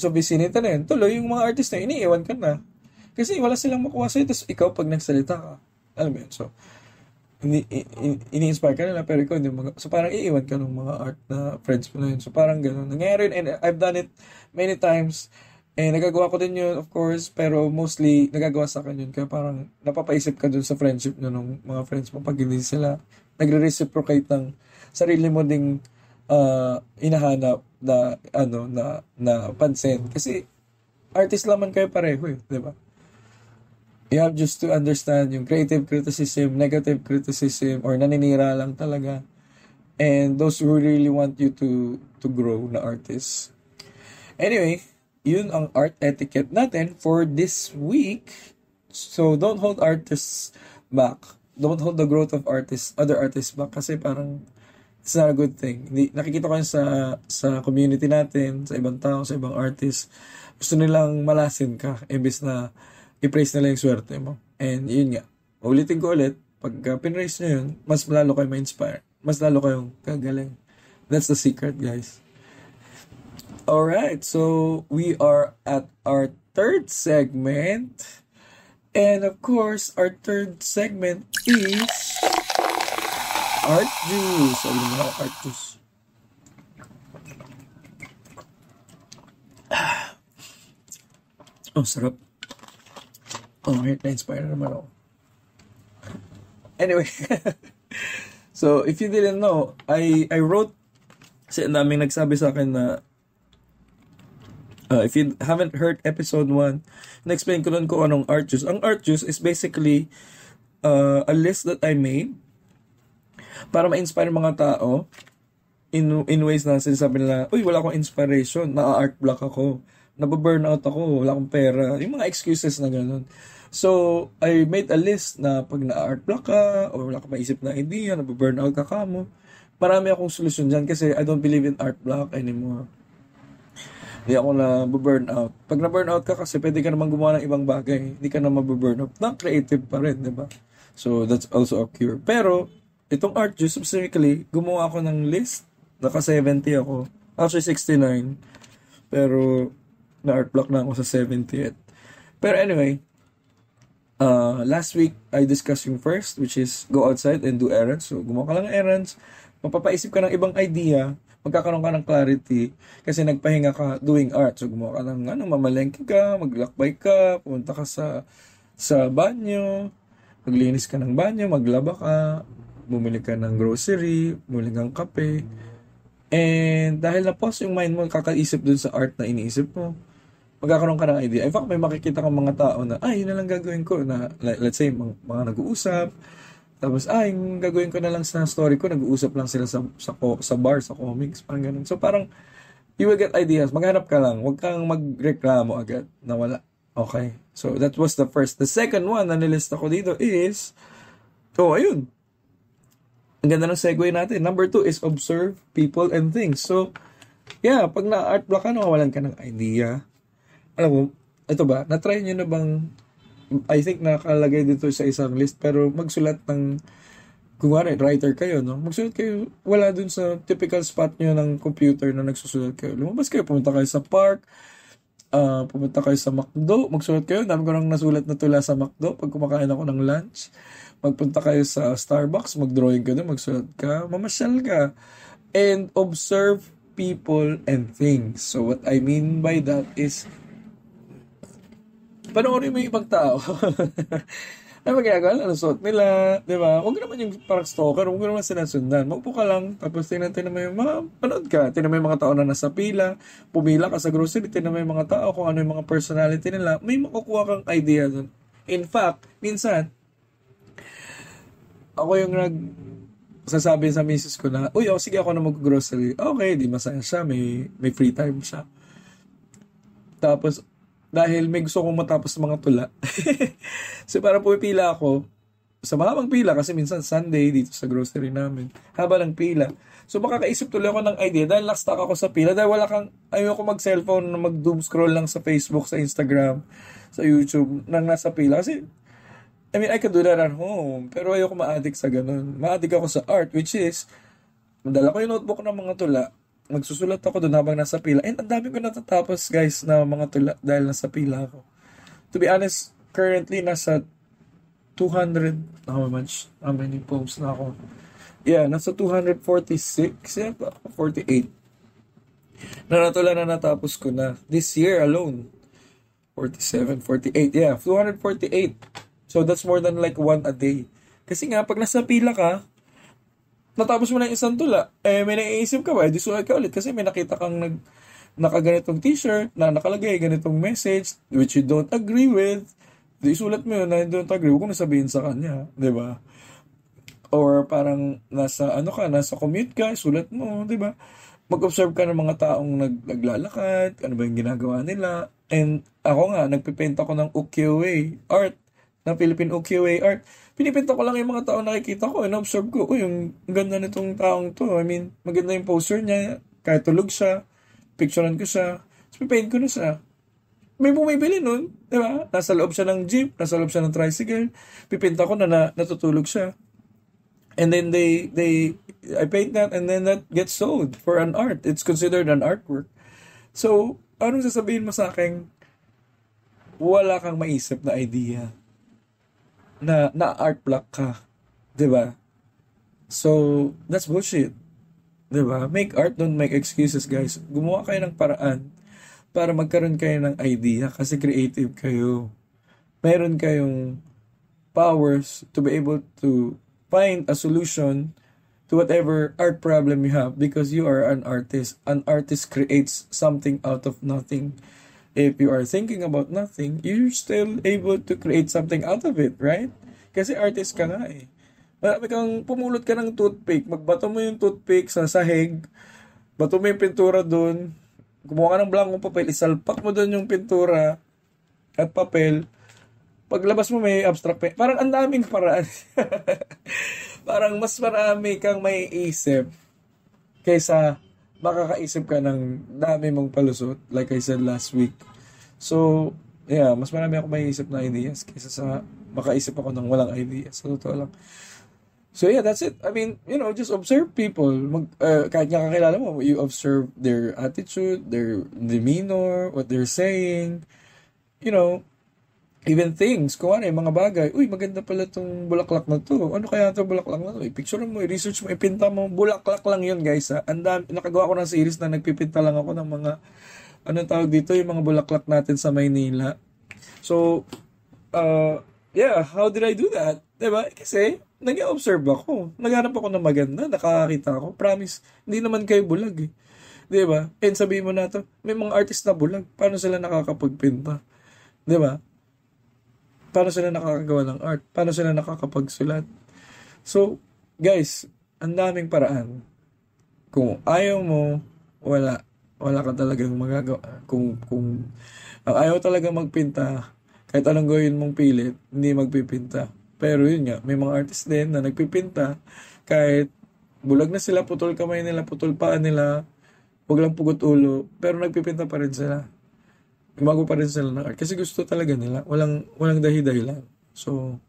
So, vicinity na yun. Tuloy, yung mga artist na iniiwan ka na. Kasi wala silang makuha sa'yo, tapos ikaw, pag nagsalita ka, alam mo yun, so, ini-inspire ka nila, pero ikaw hindi so parang iiwan ka ng mga art na friends mo na yun. So parang gano'n. Nangyari yun, and I've done it many times, and nagagawa ko din yun, of course, pero mostly, nagagawa sa akin yun, kaya parang napapaisip ka dun sa friendship nyo ng mga friends mo pag hindi sila nagre-reciprocate ng sarili mo ding inahanap na pansin. Kasi, artist lamang kayo pareho di ba? You have just to understand yung creative criticism, negative criticism, or naninira lang talaga. And those who really want you to grow na artists. Anyway, yun ang art etiquette natin for this week. So, don't hold artists back. Don't hold the growth of other artists back kasi parang it's not a good thing. Nakikita ko yun sa community natin, sa ibang tao, sa ibang artists. Gusto nilang malasin ka, imbis na i-praise nila yung swerte mo. And yun nga, ulitin ko ulit, pag pinraise nyo yun, mas lalo kayo ma-inspire. Mas lalo kayong kagaling. That's the secret, guys. Alright, so we are at our third segment. And of course, our third segment is Art Juice. Sabi mo na, Art Juice. Oh, sarap. Oh, na-inspire naman ako. Anyway, so if you didn't know, I wrote, kasi ang daming nagsabi sa akin na if you haven't heard episode 1, na-explain ko nun kung anong art juice. Ang art juice is basically a list that I made para ma-inspire mga tao in ways na sinasabi nila, uy, wala akong inspiration, na-art block ako, nababurnout ako, wala akong pera, yung mga excuses na gano'n. So, I made a list na pag na-art block ka, o wala ka maisip na idea, nababurnout ka mo, marami akong solusyon dyan kasi I don't believe in art block anymore. Hindi ako na-burnout. Pag na-burnout ka kasi, pwede ka naman gumawa ng ibang bagay. Hindi ka na mababurnout. Na creative pa rin, di ba? So, that's also a cure. Pero, itong art juice, specifically, gumawa ako ng list. Naka-70 ako. Actually, 69. Pero, na-art block na ako sa 70th. Pero anyway, last week, I discussed yung first, which is go outside and do errands. So, gumawa ka lang ng errands. Mapapaisip ka ng ibang idea. Magkakaroon ka ng clarity kasi nagpahinga ka doing art. So, gumawa ka ng mamalengke ka, maglakbay ka, pumunta ka sa banyo, maglinis ka ng banyo, maglaba ka, bumili ka ng grocery, bumili kang kape. And dahil na-pause yung mind mo, kakaisip dun sa art na iniisip mo, magkakaroon ka ng idea. In fact, may makikita kang mga tao na, yun na lang gagawin ko. Na, let's say, mga nag-uusap. Tapos, yung gagawin ko na lang sa story ko, nag-uusap lang sila sa bar, sa comics, parang ganun. So, parang, you will get ideas. Maghanap ka lang. Huwag kang magreklamo agad na wala. Okay? So, that was the first. The second one na nilista ko dito is, ayun. Ang ganda ng segue natin. Number 2 is observe people and things. So, Yeah, pag na-art block ka, nawawalan ka ng idea. Alam mo, ito ba, na-try nyo na bang, I think nakalagay dito sa isang list, pero magsulat ng, kung ano, writer kayo, no? Magsulat kayo, wala dun sa typical spot nyo ng computer na nagsusulat kayo. Lumabas kayo, pumunta kayo sa park, pumunta kayo sa McDo, magsulat kayo. Dami ko nang nasulat na tula sa McDo pag kumakain ako ng lunch. Magpunta kayo sa Starbucks, mag-drawing ka doon, magsulat ka, mamasyal ka. And observe people and things. So what I mean by that is, panoorin mo yung ibang tao. Ano ba ginagawa? Ano suot nila? Di ba? Huwag naman yung parang stalker. Huwag naman sinasundan. Maupo ka lang. Tapos tingnan mo yung mga, panood ka. Tingnan mo yung mga tao na nasa pila. Pumila ka sa grocery. Tingnan mo yung mga tao. Kung ano yung mga personality nila. May makukuha kang idea dun. In fact, minsan, ako yung sasabi sa misis ko na, uy, sige ako na mag-grocery. Okay, di masaya siya. May free time siya. Tapos, dahil may gusto kong matapos ng mga tula. So, para pumipila ako, sa mahabang pila, kasi minsan Sunday dito sa grocery namin, haba ng pila. So, makakaisip tuloy ako ng idea dahil na-stuck ako sa pila. Dahil ayoko mag-cellphone na mag-doom scroll lang sa Facebook, sa Instagram, sa YouTube, nang nasa pila. Kasi, I mean, I could do that at home. Pero ayoko ma-addict sa ganun. Ma-addict ako sa art, which is, madala ko yung notebook ng mga tula, magsusulat ako doon habang nasa pila. And ang dami ko natatapos, guys, na mga tula dahil nasa pila ako. To be honest, currently nasa 200, how many poems na ako? Yeah, nasa 246, yeah, 48. Na natula na natapos ko na. This year alone. 47, 48, yeah, 248. So that's more than like one a day. Kasi nga, pag nasa pila ka, natapos mo na yung isang tula, may naiisip ka ba, di sulat ka ulit kasi may nakita kang nakaganitong t-shirt na nakalagay ganitong message which you don't agree with, di sulat mo yun na you don't agree, huwag mo nasabihin sa kanya, di ba? Or parang nasa commute ka, sulat mo, di ba? Mag-observe ka ng mga taong naglalakad, ano ba yung ginagawa nila. And ako nga, nagpipaint ako ng ukiyo-e art, ng Philippine ukiyo-e art. Pinipinta ko lang yung mga taong nakikita ko, in-observe ko, yung ganda nitong taong to. I mean, maganda yung poster niya, kahit tulog siya, picturean ko siya, tapos pipaint ko na siya. May bumibili nun, di ba? Nasa loob siya ng jeep, nasa loob siya ng tricycle, pipinta ko na natutulog siya. And then I paint that and then that gets sold for an art. It's considered an artwork. So, anong sasabihin mo sa akin? Wala kang maisip na idea na art block ka. 'Di ba? So, that's bullshit. 'Di ba? Make art, don't make excuses, guys. Gumawa kayo ng paraan para magkaroon kayo ng idea kasi creative kayo. Meron kayong powers to be able to find a solution to whatever art problem you have because you are an artist. An artist creates something out of nothing. If you are thinking about nothing, you're still able to create something out of it, right? Kasi artist ka nga eh. Marami kang pumulot ka ng toothpick, magbato mo yung toothpick sa sahig, bato mo yung pintura doon, gumawa ka ng blankong papel, isalpak mo doon yung pintura at papel, paglabas mo may abstract pen. Parang ang daming paraan. Parang mas marami kang may isip kaysa makakaisip ka ng dami mong palusot, like I said last week. So, yeah, mas marami ako may isip na ideas kaysa sa makaisip ako ng walang ideas. So, totoo lang. So, yeah, that's it. I mean, just observe people. Kahit nga kakilala mo, you observe their attitude, their demeanor, what they're saying, even things, kung ano, yung mga bagay, uy, maganda pala tong bulaklak na to. Ano kaya itong bulaklak na to? I-picture mo, i-research mo, ipinta mo. Bulaklak lang yun, guys, ha. Nakagawa ko ng series na nagpipinta lang ako ng mga, anong tawag dito, yung mga bulaklak natin sa Maynila. So, yeah, how did I do that? Diba? Kasi, nag-observe ako. Naghanap ako ng maganda, nakakakita ako. Promise, hindi naman kayo bulag, eh. Diba? And sabihin mo na to, may mga artist na bulag. Paano sila nakakapagpinta? Diba? Paano sila nakakagawa ng art? Paano sila nakakapagsulat? So, guys, ang daming paraan. Kung ayaw mo, wala ka talagang magagawa. Kung ang ayaw talaga magpinta, kahit anong gawin mong pilit, hindi magpipinta. Pero yun nga, may mga artist din na nagpipinta, kahit bulag na sila, putol kamay nila, putol paa nila, wag lang pugot ulo, pero nagpipinta pa rin sila. Gumagawa pa rin sila ng art kasi gusto talaga nila. Walang dahi-dahilan. So,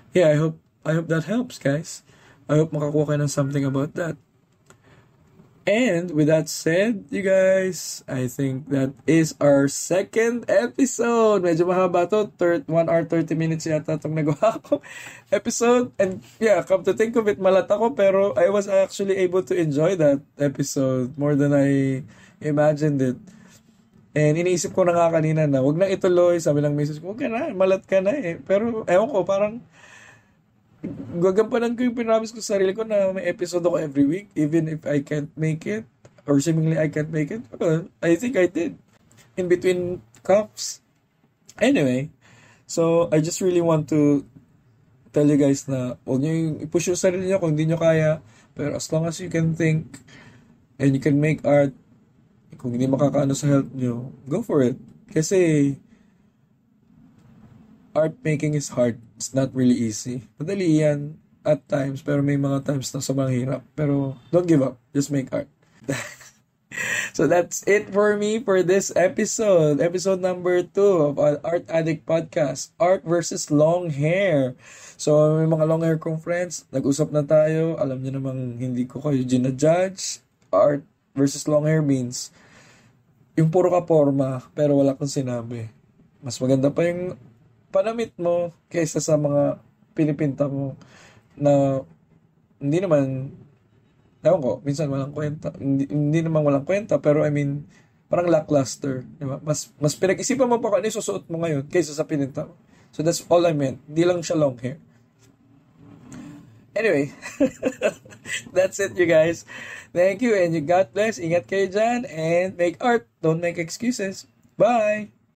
yeah, I hope that helps, guys. I hope makakuha kayo ng something about that. And with that said, you guys, I think that is our second episode. Medyo mahaba to. 1 hour 30 minutes yata itong nagawa ko episode. And yeah, come to think of it, malat ako. Pero I was actually able to enjoy that episode more than I imagined it. And iniisip ko na nga kanina na wag na ituloy. Sabi ng misis ko, wag ka na, malat ka na eh. Pero ewan ko, parang gagampanan ko yung pinamis ko sa sarili ko na may episode ako every week, even if I can't make it, or seemingly I can't make it. Well, I think I did. In between cups. Anyway, so I just really want to tell you guys na huwag nyo yung i-push yung sarili nyo kung hindi nyo kaya. Pero as long as you can think and you can make art, kung hindi makakaano sa health nyo, go for it. Kasi art making is hard. It's not really easy. Madali yan at times, pero may mga times na sobrang hirap. Pero don't give up. Just make art. So that's it for me for this episode. Episode number 2 of Art Addict Podcast. Art versus long hair. So may mga long hair kong friends. Nag-usap na tayo. Alam niyo namang hindi ko kayo ginajudge. Art versus long hair means yung puro ka forma, pero wala kang sinabi. Mas maganda pa yung panamit mo kaysa sa mga pinipinta mo na hindi naman, ewan ko, minsan walang kwenta. Hindi naman walang kwenta, pero I mean, parang lackluster. Diba? Mas pinag-isipan mo pa kung ano yung susuot mo ngayon kaysa sa pininta mo. So that's all I meant. Hindi lang siya long hair. Anyway, that's it, you guys. Thank you and you God bless. Ingat kayo dyan and make art. Don't make excuses. Bye!